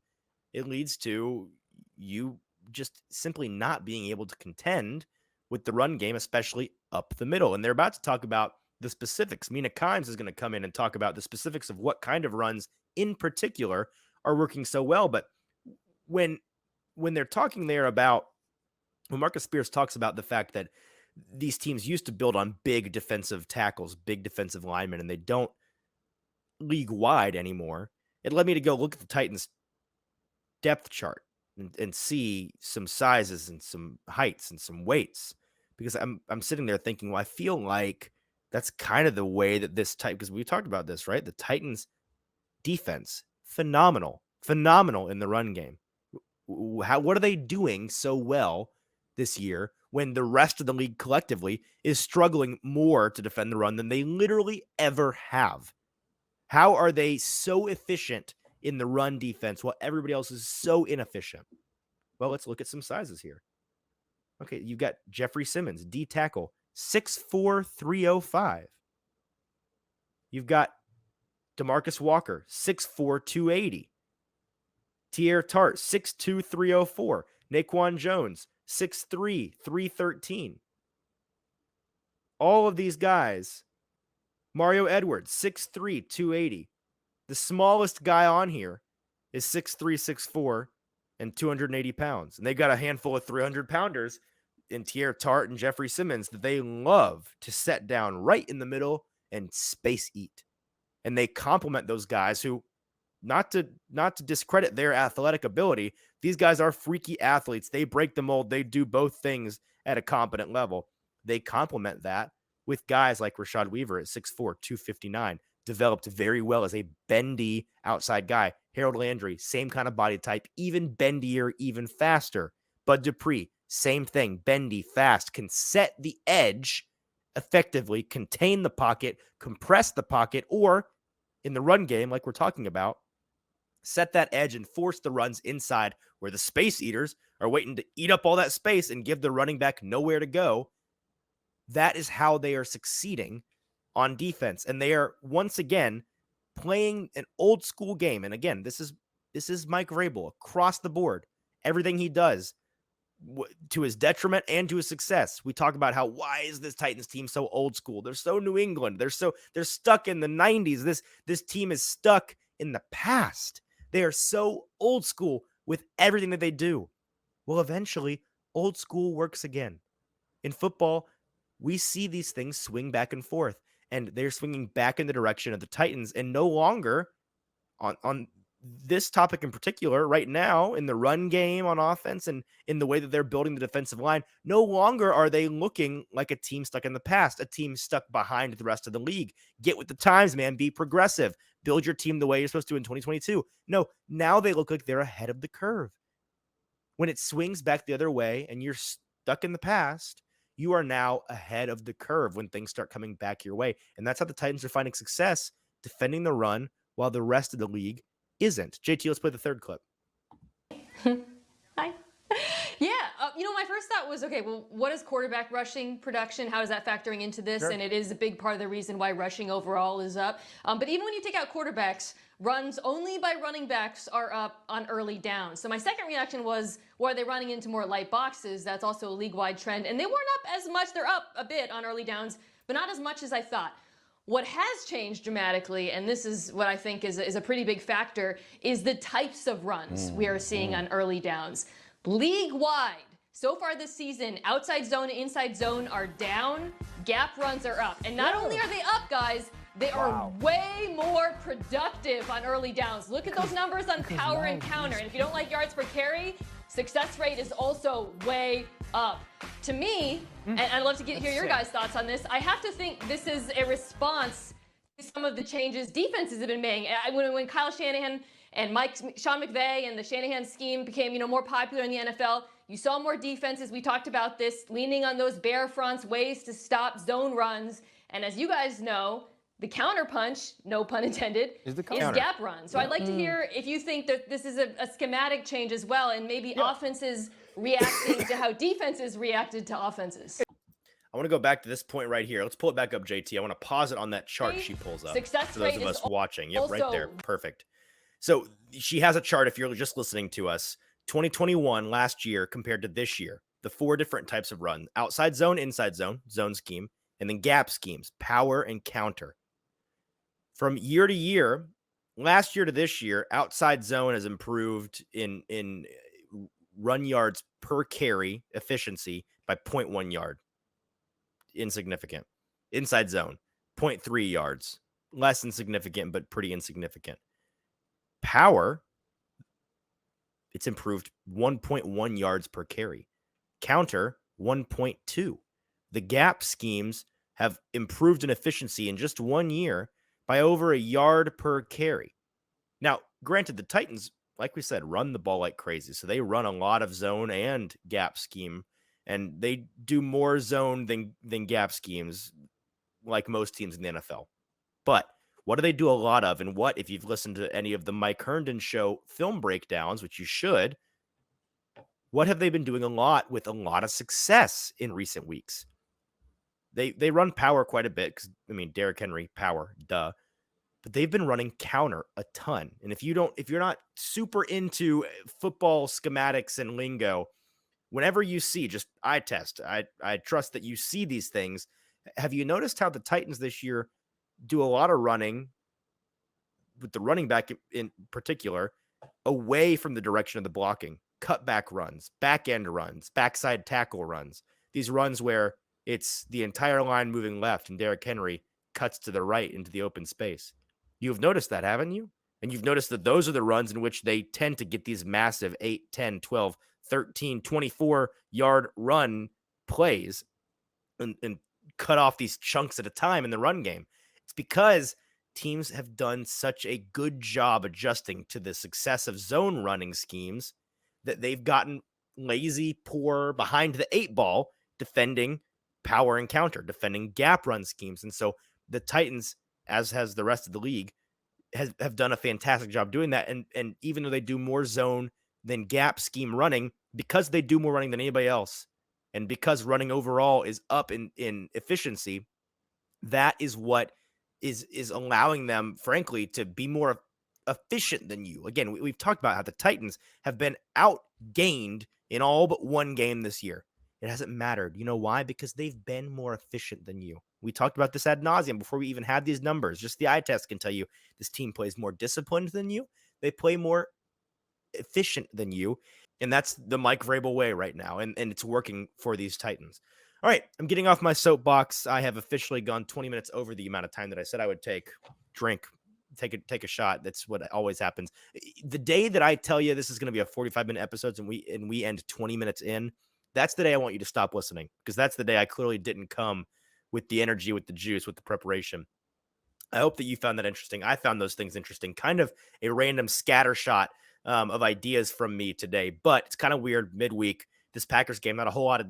it leads to you just simply not being able to contend with the run game, especially up the middle. And they're about to talk about the specifics. Mina Kimes is going to come in and talk about the specifics of what kind of runs in particular are working so well. But when they're talking there about, when Marcus Spears talks about the fact that these teams used to build on big defensive tackles, big defensive linemen, and they don't league wide anymore, it led me to go look at the Titans depth chart and see some sizes and some heights and some weights, because I'm sitting there thinking, well, I feel like that's kind of the way that this type, because we talked about this, right? The Titans defense, phenomenal in the run game. What are they doing so well this year when the rest of the league collectively is struggling more to defend the run than they literally ever have. How are they so efficient in the run defense while everybody else is so inefficient? Well, let's look at some sizes here. Okay, you've got Jeffrey Simmons, D tackle, 6'4", 305. You've got DeMarcus Walker, 6'4", 280. Tier Tart, 6'2", 304. Naquan Jones, 6'3", 313. All of these guys. Mario Edwards, 6'3", 280. The smallest guy on here is 6'3", 6'4", and 280 pounds. And they've got a handful of 300-pounders in Tier Tart and Jeffrey Simmons that they love to set down right in the middle and space eat. And they complement those guys who, not to discredit their athletic ability, these guys are freaky athletes. They break the mold. They do both things at a competent level. They complement that with guys like Rashad Weaver at 6'4", 259, developed very well as a bendy outside guy. Harold Landry, same kind of body type, even bendier, even faster. Bud Dupree, same thing, bendy, fast, can set the edge effectively, contain the pocket, compress the pocket, or in the run game, like we're talking about, set that edge and force the runs inside where the space eaters are waiting to eat up all that space and give the running back nowhere to go. That is how they are succeeding on defense. And they are, once again, playing an old school game. And again, this is Mike Vrabel across the board. Everything he does, to his detriment and to his success. We talk about why is this Titans team so old school? They're so New England. They're stuck in the 90s. This team is stuck in the past. They are so old school with everything that they do. Well, eventually, old school works again. In football, we see these things swing back and forth, and they're swinging back in the direction of the Titans, and no longer on this topic in particular right now in the run game on offense and in the way that they're building the defensive line, no longer are they looking like a team stuck in the past, a team stuck behind the rest of the league. Get with the times, man. Be progressive. Build your team the way you're supposed to in 2022. No, now they look like they're ahead of the curve. When it swings back the other way and you're stuck in the past, you are now ahead of the curve when things start coming back your way. And that's how the Titans are finding success, defending the run while the rest of the league isn't. JT, let's play the third clip. Hi. Yeah, my first thought was, okay, well, what is quarterback rushing production? How is that factoring into this? Sure. And it is a big part of the reason why rushing overall is up. But even when you take out quarterbacks, runs only by running backs are up on early downs. So my second reaction was, well, are they running into more light boxes? That's also a league-wide trend. And they weren't up as much. They're up a bit on early downs, but not as much as I thought. What has changed dramatically, and this is what I think is a pretty big factor, is the types of runs we are seeing on early downs. League-wide, so far this season, outside zone and inside zone are down, gap runs are up. And not only are they up, guys, they are way more productive on early downs. Look at those numbers on power and counter. And if you don't like yards per carry, success rate is also way up. To me, and I'd love to hear your guys' thoughts on this, I have to think this is a response to some of the changes defenses have been making. When Kyle Shanahan and Sean McVay and the Shanahan scheme became more popular in the NFL, you saw more defenses. We talked about this, leaning on those bear fronts, ways to stop zone runs. And as you guys know, the counterpunch, no pun intended, is gap run. So I'd like to hear if you think that this is a schematic change as well, and maybe offenses reacting to how defenses reacted to offenses. I want to go back to this point right here. Let's pull it back up, JT. I want to pause it on that chart she pulls up. Success for those rate of is us watching. Yep, right there. also- Perfect. So she has a chart if you're just listening to us. 2021 last year compared to this year. The 4 different types of run. Outside zone, inside zone, zone scheme, and then gap schemes, power and counter. From year to year, last year to this year, outside zone has improved in run yards per carry efficiency by 0.1 yard. Insignificant. Inside zone, 0.3 yards. Less insignificant, but pretty insignificant. Power, it's improved 1.1 yards per carry. Counter, 1.2. The gap schemes have improved in efficiency in just 1 year by over a yard per carry. Now, granted, the Titans, like we said, run the ball like crazy. So they run a lot of zone and gap scheme and they do more zone than gap schemes, like most teams in the NFL. But what do they do a lot of? And what, if you've listened to any of the Mike Herndon show film breakdowns, which you should, what have they been doing a lot with a lot of success in recent weeks? They run power quite a bit because, I mean, Derrick Henry, power, duh. But they've been running counter a ton. And if you're not super into football schematics and lingo, whenever you see, just eye test, I trust that you see these things. Have you noticed how the Titans this year do a lot of running, with the running back in particular, away from the direction of the blocking? Cutback runs, back end runs, backside tackle runs. These runs where it's the entire line moving left and Derrick Henry cuts to the right into the open space. You've noticed that, haven't you? And you've noticed that those are the runs in which they tend to get these massive 8, 10, 12, 13, 24-yard run plays and cut off these chunks at a time in the run game. It's because teams have done such a good job adjusting to the success of zone running schemes that they've gotten lazy, poor, behind the 8 ball, defending power and counter, defending gap run schemes. And so the Titans, as has the rest of the league, have done a fantastic job doing that. And even though they do more zone than gap scheme running, because they do more running than anybody else, and because running overall is up in efficiency, that is what is allowing them, frankly, to be more efficient than you. Again, we've talked about how the Titans have been outgained in all but one game this year. It hasn't mattered. You know why? Because they've been more efficient than you. We talked about this ad nauseum before we even had these numbers. Just the eye test can tell you this team plays more disciplined than you. They play more efficient than you. And that's the Mike Vrabel way right now. And it's working for these Titans. All right, I'm getting off my soapbox. I have officially gone 20 minutes over the amount of time that I said I would take. Drink, take a shot. That's what always happens. The day that I tell you this is going to be a 45-minute episode and we end 20 minutes in, that's the day I want you to stop listening, because that's the day I clearly didn't come with the energy, with the juice, with the preparation. I hope that you found that interesting. I found those things interesting. Kind of a random scatter shot of ideas from me today, but it's kind of weird midweek. This Packers game, not a whole lot of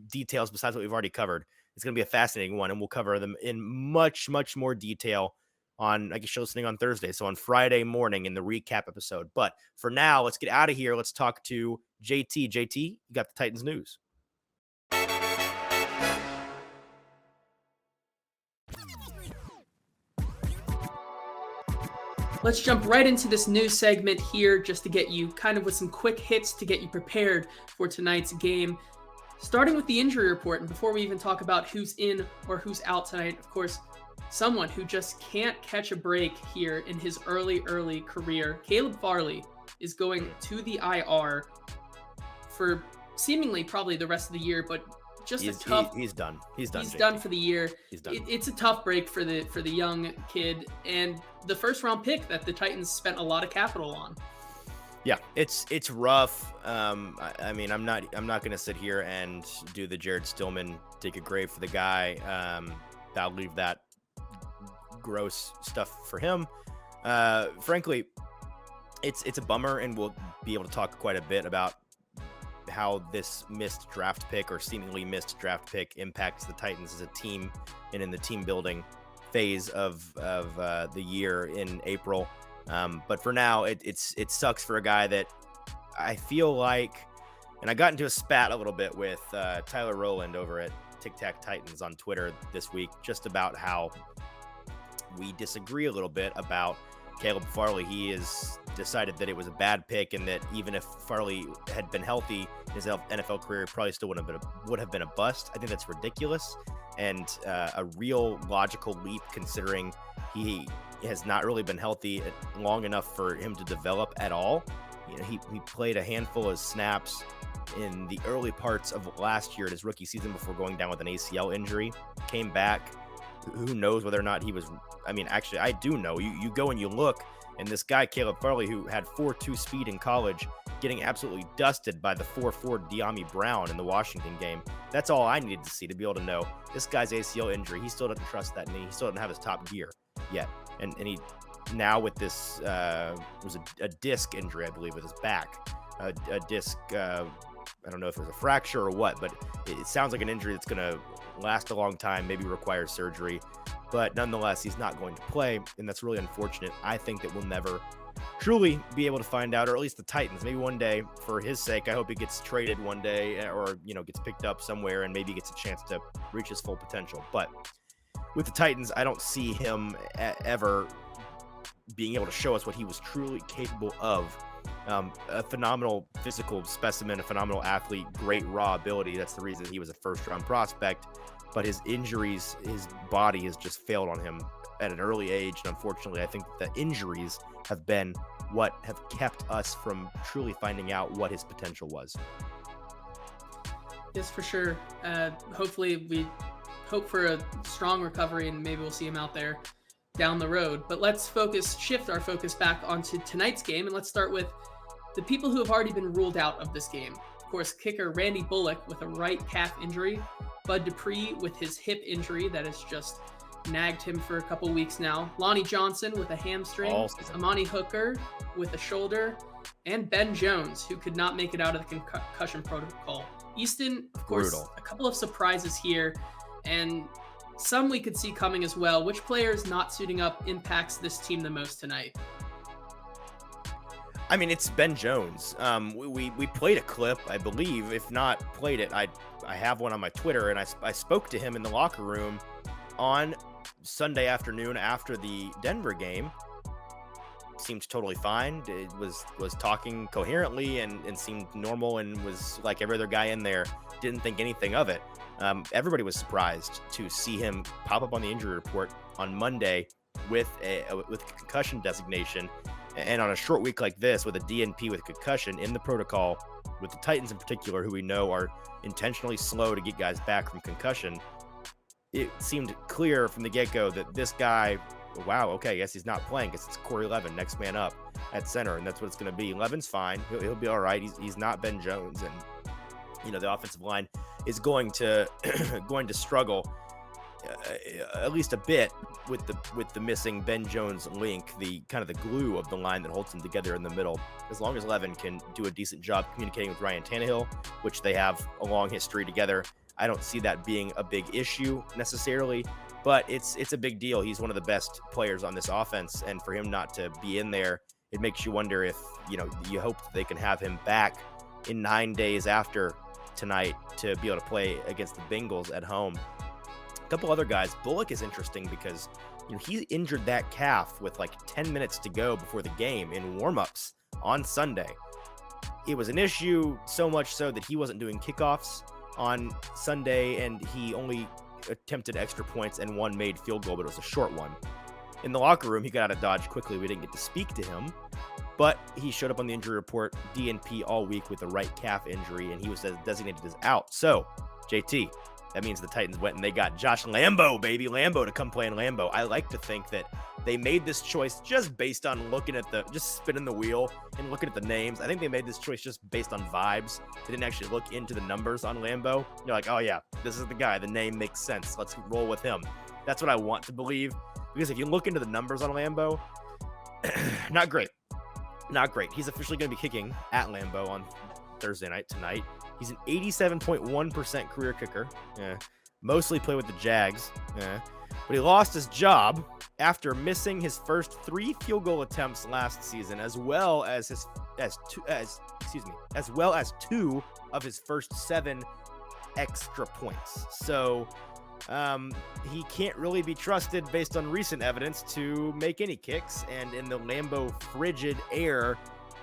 details besides what we've already covered. It's going to be a fascinating one, and we'll cover them in much, much more detail on, I guess you're listening on Thursday, so on Friday morning in the recap episode. But for now, let's get out of here. Let's talk to JT. JT, you got the Titans news. Let's jump right into this news segment here just to get you kind of with some quick hits to get you prepared for tonight's game. Starting with the injury report, and before we even talk about who's in or who's out tonight, of course, someone who just can't catch a break here in his early career, Caleb Farley, is going to the IR for seemingly probably the rest of the year, but just he's done. He's done. He's JT. done for the year. He's done. It's a tough break for the young kid and the first round pick that the Titans spent a lot of capital on. Yeah, it's rough. I mean, I'm not going to sit here and do the Jared Stillman dig a grave for the guy. I'll leave that gross stuff for him. Frankly, it's a bummer, and we'll be able to talk quite a bit about how this missed draft pick or seemingly missed draft pick impacts the Titans as a team and in the team building phase of the year in April. But for now, it sucks for a guy that I feel like, and I got into a spat a little bit with Tyler Rowland over at Tic Tac Titans on Twitter this week, just about how we disagree a little bit about Caleb Farley. He has decided that it was a bad pick, and that even if Farley had been healthy, his NFL career probably still would have been a bust. I think that's ridiculous and a real logical leap, considering he has not really been healthy long enough for him to develop at all. You know, he played a handful of snaps in the early parts of last year at his rookie season before going down with an ACL injury. Came back. Who knows whether or not he was. I mean, actually, I do know. You go and you look, and this guy Caleb Farley, who had 4.2 speed in college, getting absolutely dusted by the 4.4 De'Ami Brown in the Washington game. That's all I needed to see to be able to know this guy's ACL injury. He still doesn't trust that knee. He still doesn't have his top gear yet. And he now with this was a disc injury, I believe, with his back, a disc I don't know if it was a fracture or what, but it sounds like an injury that's going to last a long time, maybe require surgery. But nonetheless, he's not going to play, and that's really unfortunate. I think that we'll never truly be able to find out, or at least the Titans, maybe one day, for his sake. I hope he gets traded one day, or gets picked up somewhere and maybe gets a chance to reach his full potential. But with the Titans, I don't see him ever being able to show us what he was truly capable of. A phenomenal physical specimen, a phenomenal athlete, great raw ability. That's the reason he was a first-round prospect. But his injuries, his body has just failed on him at an early age. And unfortunately, I think the injuries have been what have kept us from truly finding out what his potential was. Yes, for sure. Hopefully we hope for a strong recovery, and maybe we'll see him out there down the road. But let's shift our focus back onto tonight's game, and let's start with the people who have already been ruled out of this game. Of course, kicker Randy Bullock with a right calf injury, Bud Dupree with his hip injury that has just nagged him for a couple weeks now, Lonnie Johnson with a hamstring, Amani Hooker with a shoulder, and Ben Jones, who could not make it out of the concussion protocol. Easton, of course, Brutal. A couple of surprises here, and some we could see coming as well. Which players not suiting up impacts this team the most tonight? I mean, it's Ben Jones. We played a clip, I believe. If not played it, I have one on my Twitter, and I spoke to him in the locker room on Sunday afternoon after the Denver game. Seemed totally fine. It was talking coherently and seemed normal, and was like every other guy in there. Didn't think anything of it. Everybody was surprised to see him pop up on the injury report on Monday with a concussion designation. And on a short week like this, with a DNP with concussion in the protocol, with the Titans in particular, who we know are intentionally slow to get guys back from concussion, it seemed clear from the get-go that this guy, wow, okay, yes, he's not playing because it's Corey Levin, next man up at center, and that's what it's going to be. Levin's fine. He'll be all right. He's not Ben Jones, and the offensive line is going to going to struggle at least a bit with the missing Ben Jones link, the kind of the glue of the line that holds them together in the middle. As long as Levin can do a decent job communicating with Ryan Tannehill, which they have a long history together, I don't see that being a big issue necessarily, but it's a big deal. He's one of the best players on this offense, and for him not to be in there, it makes you wonder if, you hope that they can have him back in 9 days after tonight to be able to play against the Bengals at home. A couple other guys. Bullock is interesting because he injured that calf with like 10 minutes to go before the game in warmups on Sunday. It was an issue, so much so that he wasn't doing kickoffs on Sunday, and he only attempted extra points and one made field goal, but it was a short one. In the locker room, he got out of Dodge quickly. We didn't get to speak to him, but he showed up on the injury report, DNP all week with a right calf injury, and he was designated as out. So, JT, that means the Titans went and they got Josh Lambo, baby. Lambo to come play in Lambeau. I like to think that they made this choice just based on just spinning the wheel and looking at the names. I think they made this choice just based on vibes. They didn't actually look into the numbers on Lambeau. They're like, oh yeah, this is the guy. The name makes sense. Let's roll with him. That's what I want to believe. Because if you look into the numbers on Lambeau, not great. Not great. He's officially going to be kicking at Lambeau on Thursday night tonight. He's an 87.1% career kicker. Mostly play with the Jags. But he lost his job after missing his first 3 field goal attempts last season, as well as 2 of his first 7 extra points. So he can't really be trusted based on recent evidence to make any kicks. And in the Lambeau frigid air,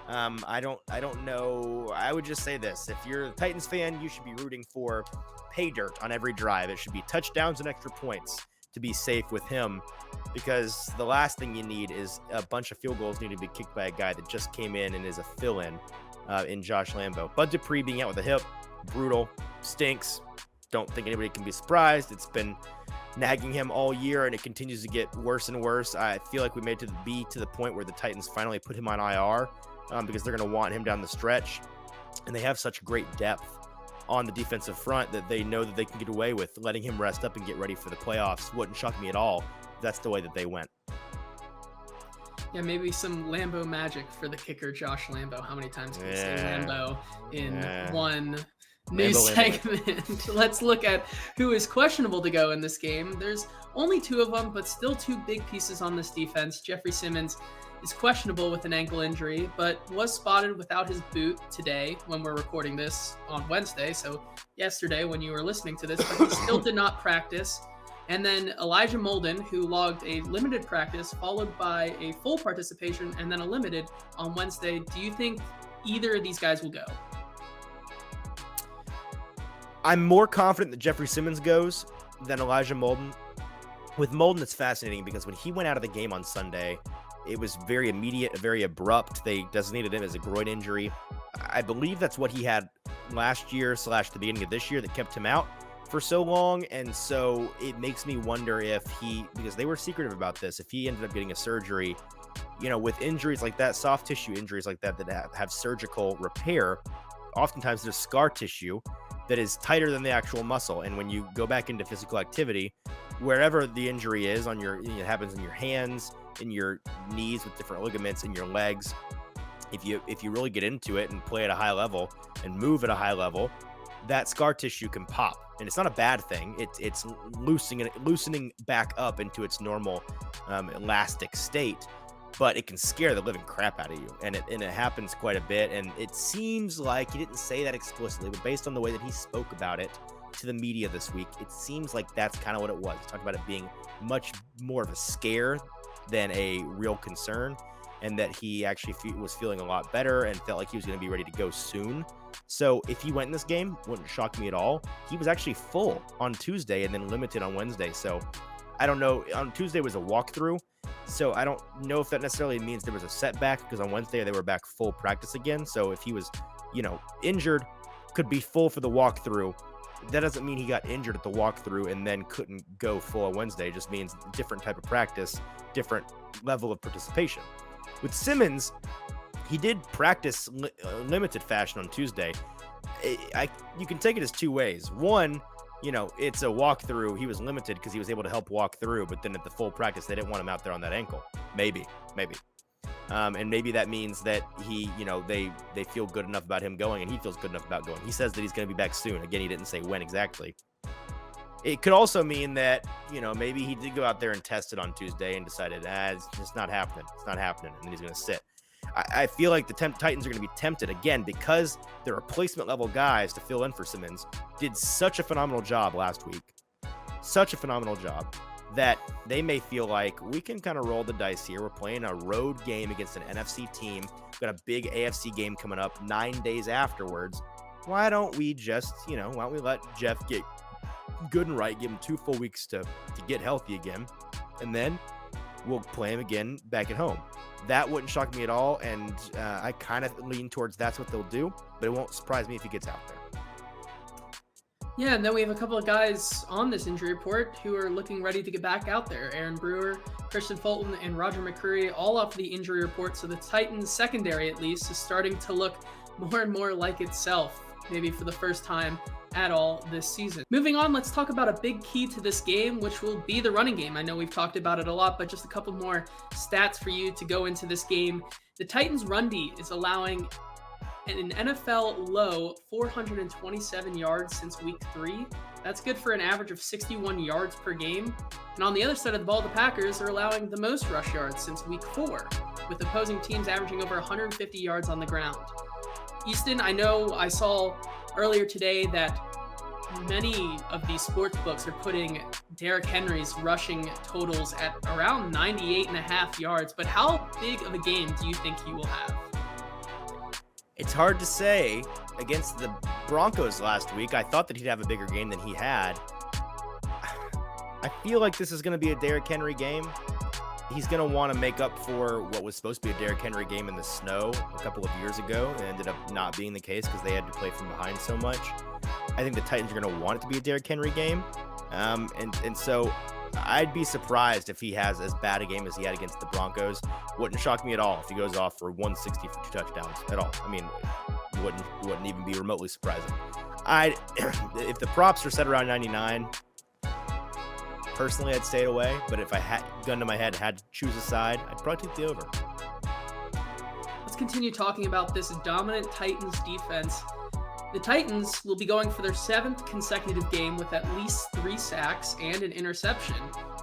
I don't know. I would just say this: if you're a Titans fan, you should be rooting for pay dirt on every drive. It should be touchdowns and extra points to be safe with him, because the last thing you need is a bunch of field goals needing to be kicked by a guy that just came in and is a fill-in in Josh Lambeau. Bud Dupree being out with a hip, brutal, stinks. Don't think anybody can be surprised. It's been nagging him all year, and it continues to get worse and worse. I feel like we made to the point where the Titans finally put him on IR because they're going to want him down the stretch, and they have such great depth on the defensive front that they know that they can get away with letting him rest up and get ready for the playoffs. Wouldn't shock me at all if that's the way that they went. Yeah, maybe some Lambo magic for the kicker, Josh Lambo. How many times can we say Yeah. Lambo in Yeah. one news Lambo. segment? Let's look at who is questionable to go in this game. There's only 2 of them, but still 2 big pieces on this defense. Jeffrey Simmons is questionable with an ankle injury, but was spotted without his boot today when we're recording this on Wednesday. So yesterday when you were listening to this, but he still did not practice. And then Elijah Molden, who logged a limited practice, followed by a full participation and then a limited on Wednesday. Do you think either of these guys will go? I'm more confident that Jeffrey Simmons goes than Elijah Molden. With Molden, it's fascinating because when he went out of the game on Sunday, it was very immediate, very abrupt. They designated him as a groin injury. I believe that's what he had last year / the beginning of this year that kept him out for so long. And so it makes me wonder if because they were secretive about this, if he ended up getting a surgery, with injuries like that, soft tissue injuries like that have surgical repair, oftentimes there's scar tissue that is tighter than the actual muscle. And when you go back into physical activity, wherever the injury is it happens in your hands, in your knees with different ligaments, in your legs, if you really get into it and play at a high level and move at a high level, that scar tissue can pop. And it's not a bad thing. It's loosening back up into its normal elastic state, but it can scare the living crap out of you. And it happens quite a bit. And it seems like he didn't say that explicitly, but based on the way that he spoke about it to the media this week, it seems like that's kind of what it was. He talked about it being much more of a scare than a real concern, and that he actually was feeling a lot better and felt like he was going to be ready to go soon. So if he went in this game, wouldn't shock me at all. He was actually full on Tuesday and then limited on Wednesday. So I don't know. On Tuesday was a walkthrough. So I don't know if that necessarily means there was a setback, because on Wednesday they were back full practice again. So if he was, injured, could be full for the walkthrough. That doesn't mean he got injured at the walkthrough and then couldn't go full on Wednesday. It just means different type of practice, different level of participation. With Simmons, he did practice limited fashion on Tuesday. You can take it as 2 ways. One, it's a walkthrough. He was limited because he was able to help walk through, but then at the full practice, they didn't want him out there on that ankle. Maybe. And maybe that means that he, they feel good enough about him going, and he feels good enough about going. He says that he's going to be back soon. Again, he didn't say when exactly. It could also mean that, maybe he did go out there and test it on Tuesday and decided, it's just not happening. It's not happening. And then he's going to sit. I feel like the Titans are going to be tempted again, because their replacement level guys to fill in for Simmons did such a phenomenal job last week. Such a phenomenal job that they may feel like we can kind of roll the dice here. We're playing a road game against an NFC team. We've got a big AFC game coming up 9 days afterwards. Why don't we just, why don't we let Jeff get good and right, give him 2 full weeks to get healthy again, and then we'll play him again back at home. That wouldn't shock me at all, and I kind of lean towards that's what they'll do, but it won't surprise me if he gets out there. Yeah, and then we have a couple of guys on this injury report who are looking ready to get back out there. Aaron Brewer, Christian Fulton, and Roger McCreary all off the injury report. So the Titans secondary, at least, is starting to look more and more like itself, maybe for the first time at all this season. Moving on, let's talk about a big key to this game, which will be the running game. I know we've talked about it a lot, but just a couple more stats for you to go into this game. The Titans' run D is allowing an NFL low 427 yards since week 3. That's good for an average of 61 yards per game. And on the other side of the ball, the Packers are allowing the most rush yards since week 4, with opposing teams averaging over 150 yards on the ground. Easton, I know I saw earlier today that many of these sports books are putting Derrick Henry's rushing totals at around 98.5 yards, but how big of a game do you think he will have? It's hard to say. Against the Broncos last week, I thought that he'd have a bigger game than he had. I feel like this is going to be a Derrick Henry game. He's going to want to make up for what was supposed to be a Derrick Henry game in the snow a couple of years ago. It ended up not being the case because they had to play from behind so much. I think the Titans are going to want it to be a Derrick Henry game. And so I'd be surprised if he has as bad a game as he had against the Broncos. Wouldn't shock me at all if he goes off for 160 for 2 touchdowns at all. I mean, wouldn't even be remotely surprising. If the props are set around 99, Personally, I'd stay away, but if I had gun to my head, had to choose a side, I'd probably take the over. Let's continue talking about this dominant Titans defense. The Titans will be going for their 7th consecutive game with at least 3 sacks and an interception.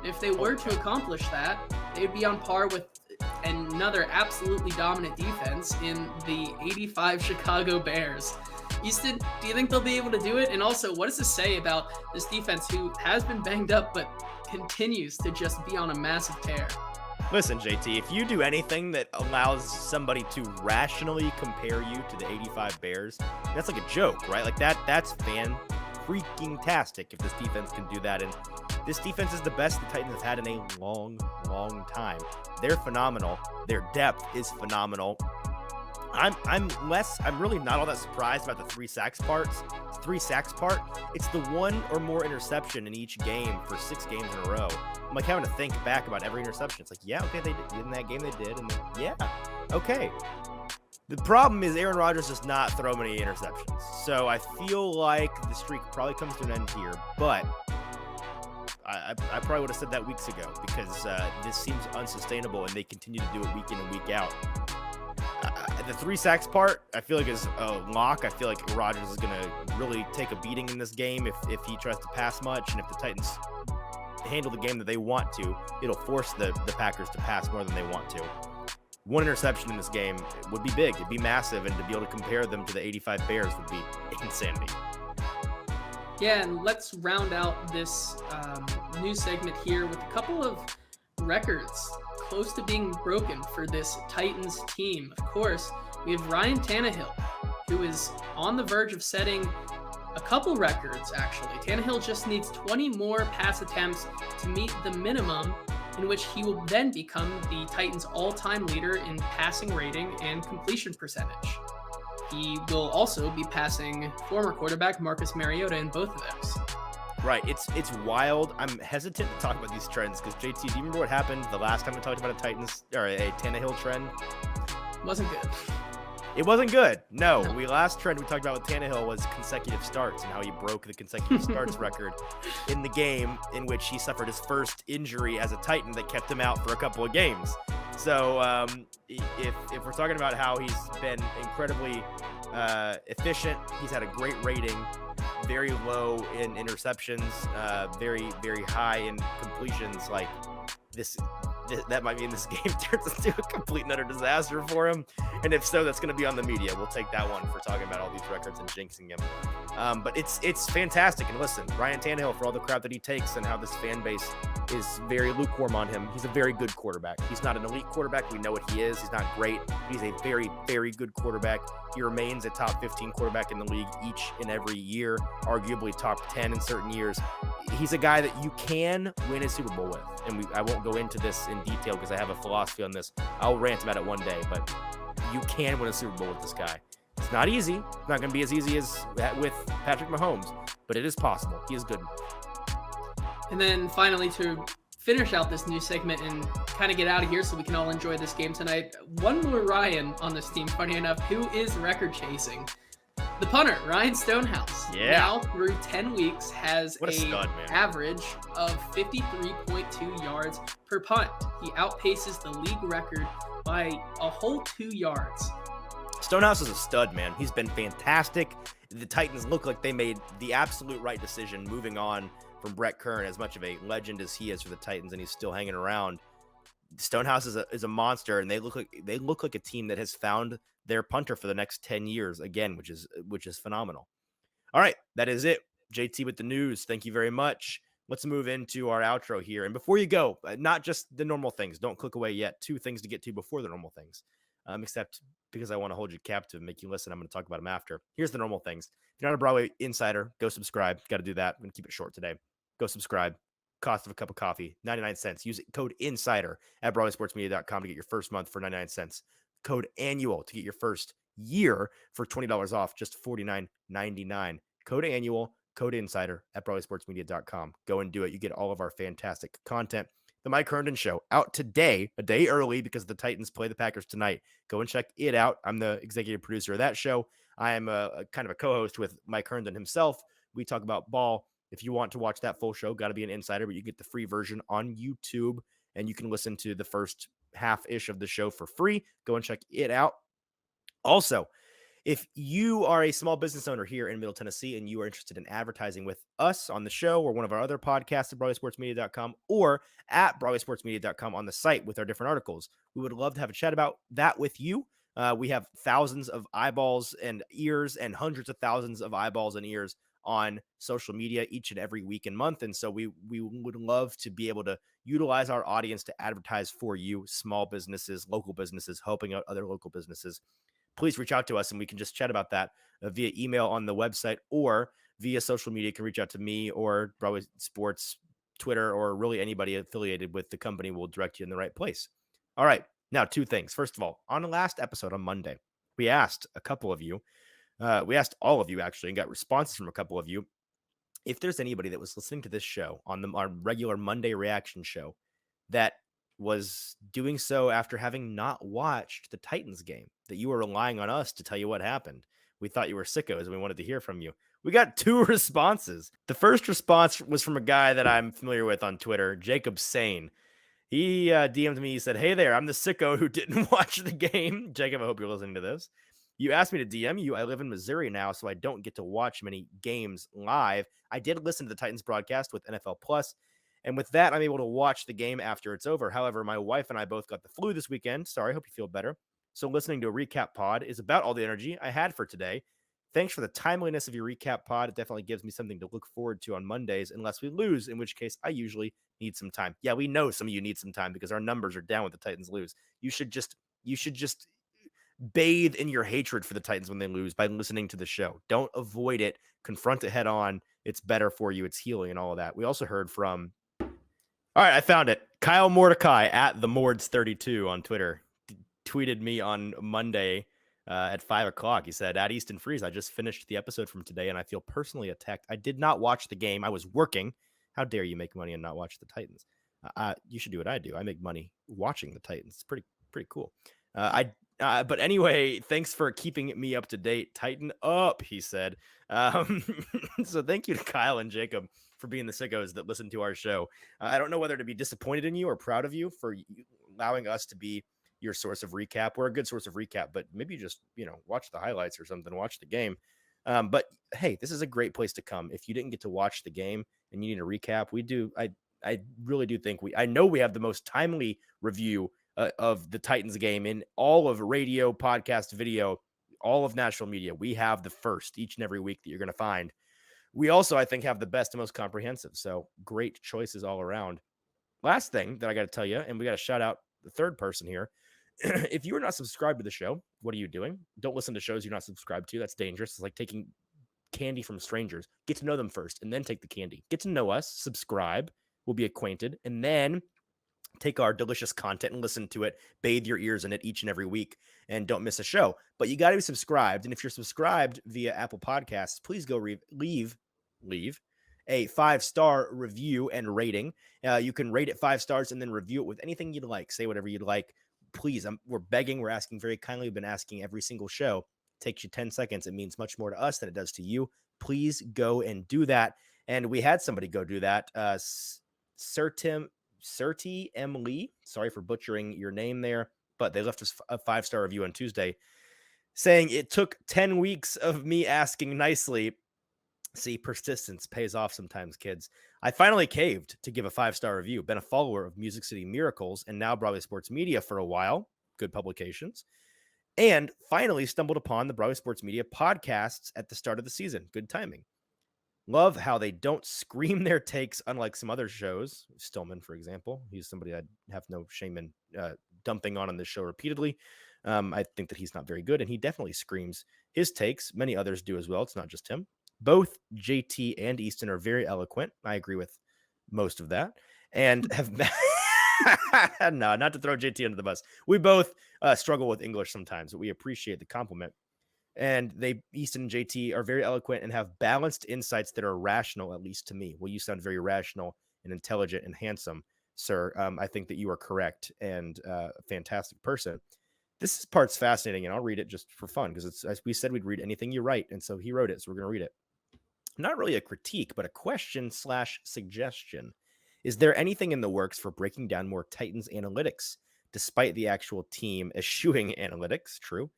If they were to accomplish that, they would be on par with another absolutely dominant defense in the 85 Chicago Bears. Easton, do you think they'll be able to do it? And also, what does this say about this defense who has been banged up but continues to just be on a massive tear? Listen, JT, if you do anything that allows somebody to rationally compare you to the 85 Bears, that's like a joke, right? Like that's fan-freaking-tastic if this defense can do that. And this defense is the best the Titans have had in a long, long time. They're phenomenal. Their depth is phenomenal. I'm really not all that surprised about the 3 sacks part. It's the 1 or more interception in each game for 6 games in a row. I'm like having to think back about every interception. It's like, yeah, okay, they did in that game, they did, and then, yeah, okay. The problem is Aaron Rodgers does not throw many interceptions, so I feel like the streak probably comes to an end here. But I probably would have said that weeks ago because this seems unsustainable, and they continue to do it week in and week out. The 3 sacks part, I feel like is a lock. I feel like Rodgers is going to really take a beating in this game if he tries to pass much, and if the Titans handle the game that they want to, it'll force the Packers to pass more than they want to. 1 interception in this game would be big. It'd be massive, and to be able to compare them to the 85 Bears would be insanity. Yeah, and let's round out this new segment here with a couple of records close to being broken for this Titans team. Of course, we have Ryan Tannehill, who is on the verge of setting a couple records, actually. Tannehill just needs 20 more pass attempts to meet the minimum, in which he will then become the Titans' all-time leader in passing rating and completion percentage. He will also be passing former quarterback Marcus Mariota in both of those. Right, it's wild. I'm hesitant to talk about these trends because JT, do you remember what happened the last time we talked about a Tannehill trend? Wasn't good. It wasn't good. No, last trend we talked about with Tannehill was consecutive starts and how he broke the consecutive starts record in the game in which he suffered his first injury as a Titan that kept him out for a couple of games. So if we're talking about how he's been incredibly efficient, he's had a great rating, very low in interceptions, very, very high in completions. Like that might mean this game turns into a complete and utter disaster for him. And if so, that's going to be on the media. We'll take that one for talking about all these records and jinxing him. But it's fantastic. And listen, Ryan Tannehill, for all the crap that he takes and how this fan base is very lukewarm on him, he's a very good quarterback. He's not an elite quarterback. We know what he is. He's not great. He's a very, very good quarterback. He remains a top 15 quarterback in the league each and every year, arguably top 10 in certain years. He's a guy that you can win a Super Bowl with. And I won't go into this in detail because I have a philosophy on this. I'll rant about it one day, but you can win a Super Bowl with this guy. It's not easy. It's not going to be as easy as that with Patrick Mahomes, but it is possible. He is good. And then finally, to finish out this new segment and kind of get out of here so we can all enjoy this game tonight, one more Ryan on this team, funny enough, who is record chasing. The punter, Ryan Stonehouse, now through 10 weeks has an average of 53.2 yards per punt. He outpaces the league record by a whole 2 yards. Stonehouse is a stud, man. He's been fantastic. The Titans look like they made the absolute right decision moving on from Brett Kern, as much of a legend as he is for the Titans, and he's still hanging around. Stonehouse is a monster, and they look like a team that has found their punter for the next 10 years again, which is phenomenal. All right, that is it. JT with the news. Thank you very much. Let's move into our outro here. And before you go, not just the normal things. Don't click away yet. 2 things to get to before the normal things. Except because I want to hold you captive and make you listen. I'm going to talk about them after. Here's the normal things. If you're not a Broadway insider, go subscribe. Got to do that. I'm going to keep it short today. Go subscribe. Cost of a cup of coffee, 99 cents. Use code INSIDER at BroadwaySportsMedia.com to get your first month for 99 cents. Code ANNUAL to get your first year for $20 off, just $49.99. Code ANNUAL, code INSIDER at BroadwaySportsMedia.com. Go and do it. You get all of our fantastic content. The Mike Herndon Show out today, a day early because the Titans play the Packers tonight. Go and check it out. I'm the executive producer of that show. I am a kind of a co-host with Mike Herndon himself. We talk about ball If you want to watch that full show, got to be an insider, but you get the free version on YouTube, and you can listen to the first half-ish of the show for free. Go and check it out. Also, if you are a small business owner here in Middle Tennessee and you are interested in advertising with us on the show or one of our other podcasts at BroadwaySportsMedia.com or at BroadwaySportsMedia.com on the site with our different articles, we would love to have a chat about that with you. We have thousands of eyeballs and ears and hundreds of thousands of eyeballs and ears on social media each and every week and month. And so we would love to be able to utilize our audience to advertise for you, small businesses, local businesses, helping out other local businesses. Please reach out to us and we can just chat about that via email on the website or via social media. You can reach out to me or Broadway Sports, Twitter, or really anybody affiliated with the company will direct you in the right place. All right. Now, two things. First of all, on the last episode on Monday, we asked a couple of you, we asked all of you actually, and got responses from a couple of you. If there's anybody that was listening to this show on our regular Monday reaction show that was doing so after having not watched the Titans game, that you were relying on us to tell you what happened. We thought you were sickos and we wanted to hear from you. We got 2 responses. The first response was from a guy that I'm familiar with on Twitter, Jacob Sane. He DM'd me. He said, "Hey there, I'm the sicko who didn't watch the game." Jacob, I hope you're listening to this. You asked me to DM you. I live in Missouri now, so I don't get to watch many games live. I did listen to the Titans broadcast with NFL Plus, and with that, I'm able to watch the game after it's over. However, my wife and I both got the flu this weekend. Sorry, hope you feel better. So listening to a recap pod is about all the energy I had for today. Thanks for the timeliness of your recap pod. It definitely gives me something to look forward to on Mondays, unless we lose, in which case I usually need some time. Yeah, we know some of you need some time because our numbers are down when the Titans lose. You should just bathe in your hatred for the Titans when they lose by listening to the show. Don't avoid it. Confront it head on. It's better for you. It's healing and all of that. We also heard from, all right, I found it. Kyle Mordecai at the Mords32 on Twitter tweeted me on Monday at 5 o'clock. He said, "At Easton Freeze, I just finished the episode from today and I feel personally attacked. I did not watch the game. I was working. How dare you make money and not watch the Titans? You should do what I do. I make money watching the Titans. It's pretty cool. But anyway, thanks for keeping me up to date. Tighten up," he said. So thank you to Kyle and Jacob for being the sickos that listen to our show. I don't know whether to be disappointed in you or proud of you for allowing us to be your source of recap. We're a good source of recap, but maybe just, watch the highlights or something, watch the game. But hey, this is a great place to come. If you didn't get to watch the game and you need a recap, we do. I really do think I know we have the most timely review of the Titans game in all of radio, podcast, video, all of national media. We have the first each and every week that you're going to find. We also, I think, have the best and most comprehensive. So great choices all around. Last thing that I got to tell you, and we got to shout out the third person here. If you are not subscribed to the show, what are you doing? Don't listen to shows you're not subscribed to. That's dangerous. It's like taking candy from strangers. Get to know them first and then take the candy. Get to know us, subscribe, we'll be acquainted, and then take our delicious content and listen to it, bathe your ears in it each and every week, and don't miss a show. But you got to be subscribed. And if you're subscribed via Apple Podcasts, please go leave a 5-star review and rating. You can rate it 5 stars and then review it with anything you'd like. Say whatever you'd like. Please, we're begging. We're asking very kindly. We've been asking every single show. It takes you 10 seconds. It means much more to us than it does to you. Please go and do that. And we had somebody go do that. Serti M. Lee, sorry for butchering your name there, but they left us a 5-star review on Tuesday saying, "It took 10 weeks of me asking nicely." See, persistence pays off sometimes, kids. "I finally caved to give a 5-star review. Been a follower of Music City Miracles and now Broadway Sports Media for a while. Good publications. And finally stumbled upon the Broadway Sports Media podcasts at the start of the season. Good timing. Love how they don't scream their takes, unlike some other shows. Stillman, for example. He's somebody I'd have no shame in dumping on this show repeatedly. I think that he's not very good, and he definitely screams his takes. Many others do as well. It's not just him. Both JT and Easton are very eloquent. I agree with most of that. And have no, not to throw JT under the bus. We both struggle with English sometimes, but we appreciate the compliment. And Easton and JT are very eloquent and have balanced insights that are rational, at least to me. Well, you sound very rational and intelligent and handsome, sir. I think that you are correct and a fantastic person. This part's fascinating, and I'll read it just for fun because it's, as we said, we'd read anything you write. And so he wrote it, so we're going to read it. not really a critique, but a question/suggestion. Is there anything in the works for breaking down more Titans analytics, despite the actual team eschewing analytics, true,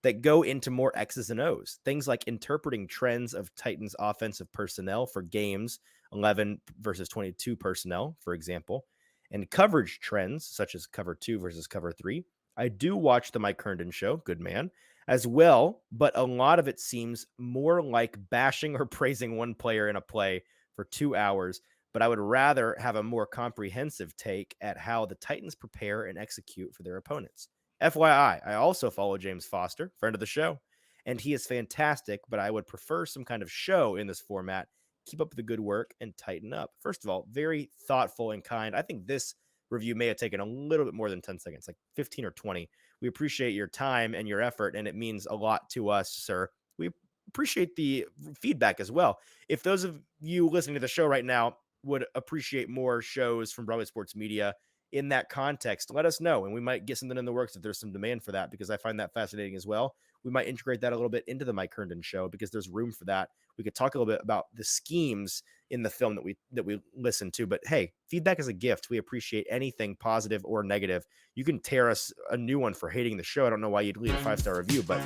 that go into more X's and O's? Things like interpreting trends of Titans offensive personnel for games, 11 versus 22 personnel, for example, and coverage trends, such as cover 2 versus cover 3. I do watch the Mike Herndon show, good man, as well, but a lot of it seems more like bashing or praising one player in a play for 2 hours, but I would rather have a more comprehensive take at how the Titans prepare and execute for their opponents. FYI, I also follow James Foster, friend of the show, and he is fantastic, but I would prefer some kind of show in this format. Keep up the good work and tighten up. First of all, very thoughtful and kind. I think this review may have taken a little bit more than 10 seconds, like 15 or 20. We appreciate your time and your effort, and it means a lot to us, sir. We appreciate the feedback as well. If those of you listening to the show right now would appreciate more shows from Broadway Sports Media in that context, let us know, and we might get something in the works if there's some demand for that, because I find that fascinating as well. We might integrate that a little bit into the Mike Herndon show because there's room for that. We could talk a little bit about the schemes in the film that we listen to. But hey, feedback is a gift. We appreciate anything positive or negative. You can tear us a new one for hating the show. I don't know why you'd leave a 5-star review, but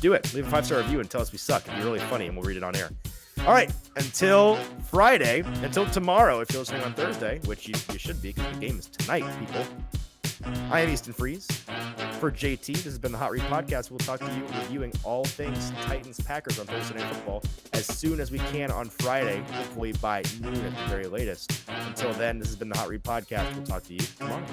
do it. Leave a 5-star review and tell us we suck. It'd be really funny, and we'll read it on air. All right, until Friday, until tomorrow, if you're listening on Thursday, which you should be because the game is tonight, people. I am Easton Freeze. For JT, this has been the Hot Read Podcast. We'll talk to you reviewing all things Titans-Packers on Thursday Night Football as soon as we can on Friday, hopefully by noon at the very latest. Until then, this has been the Hot Read Podcast. We'll talk to you tomorrow.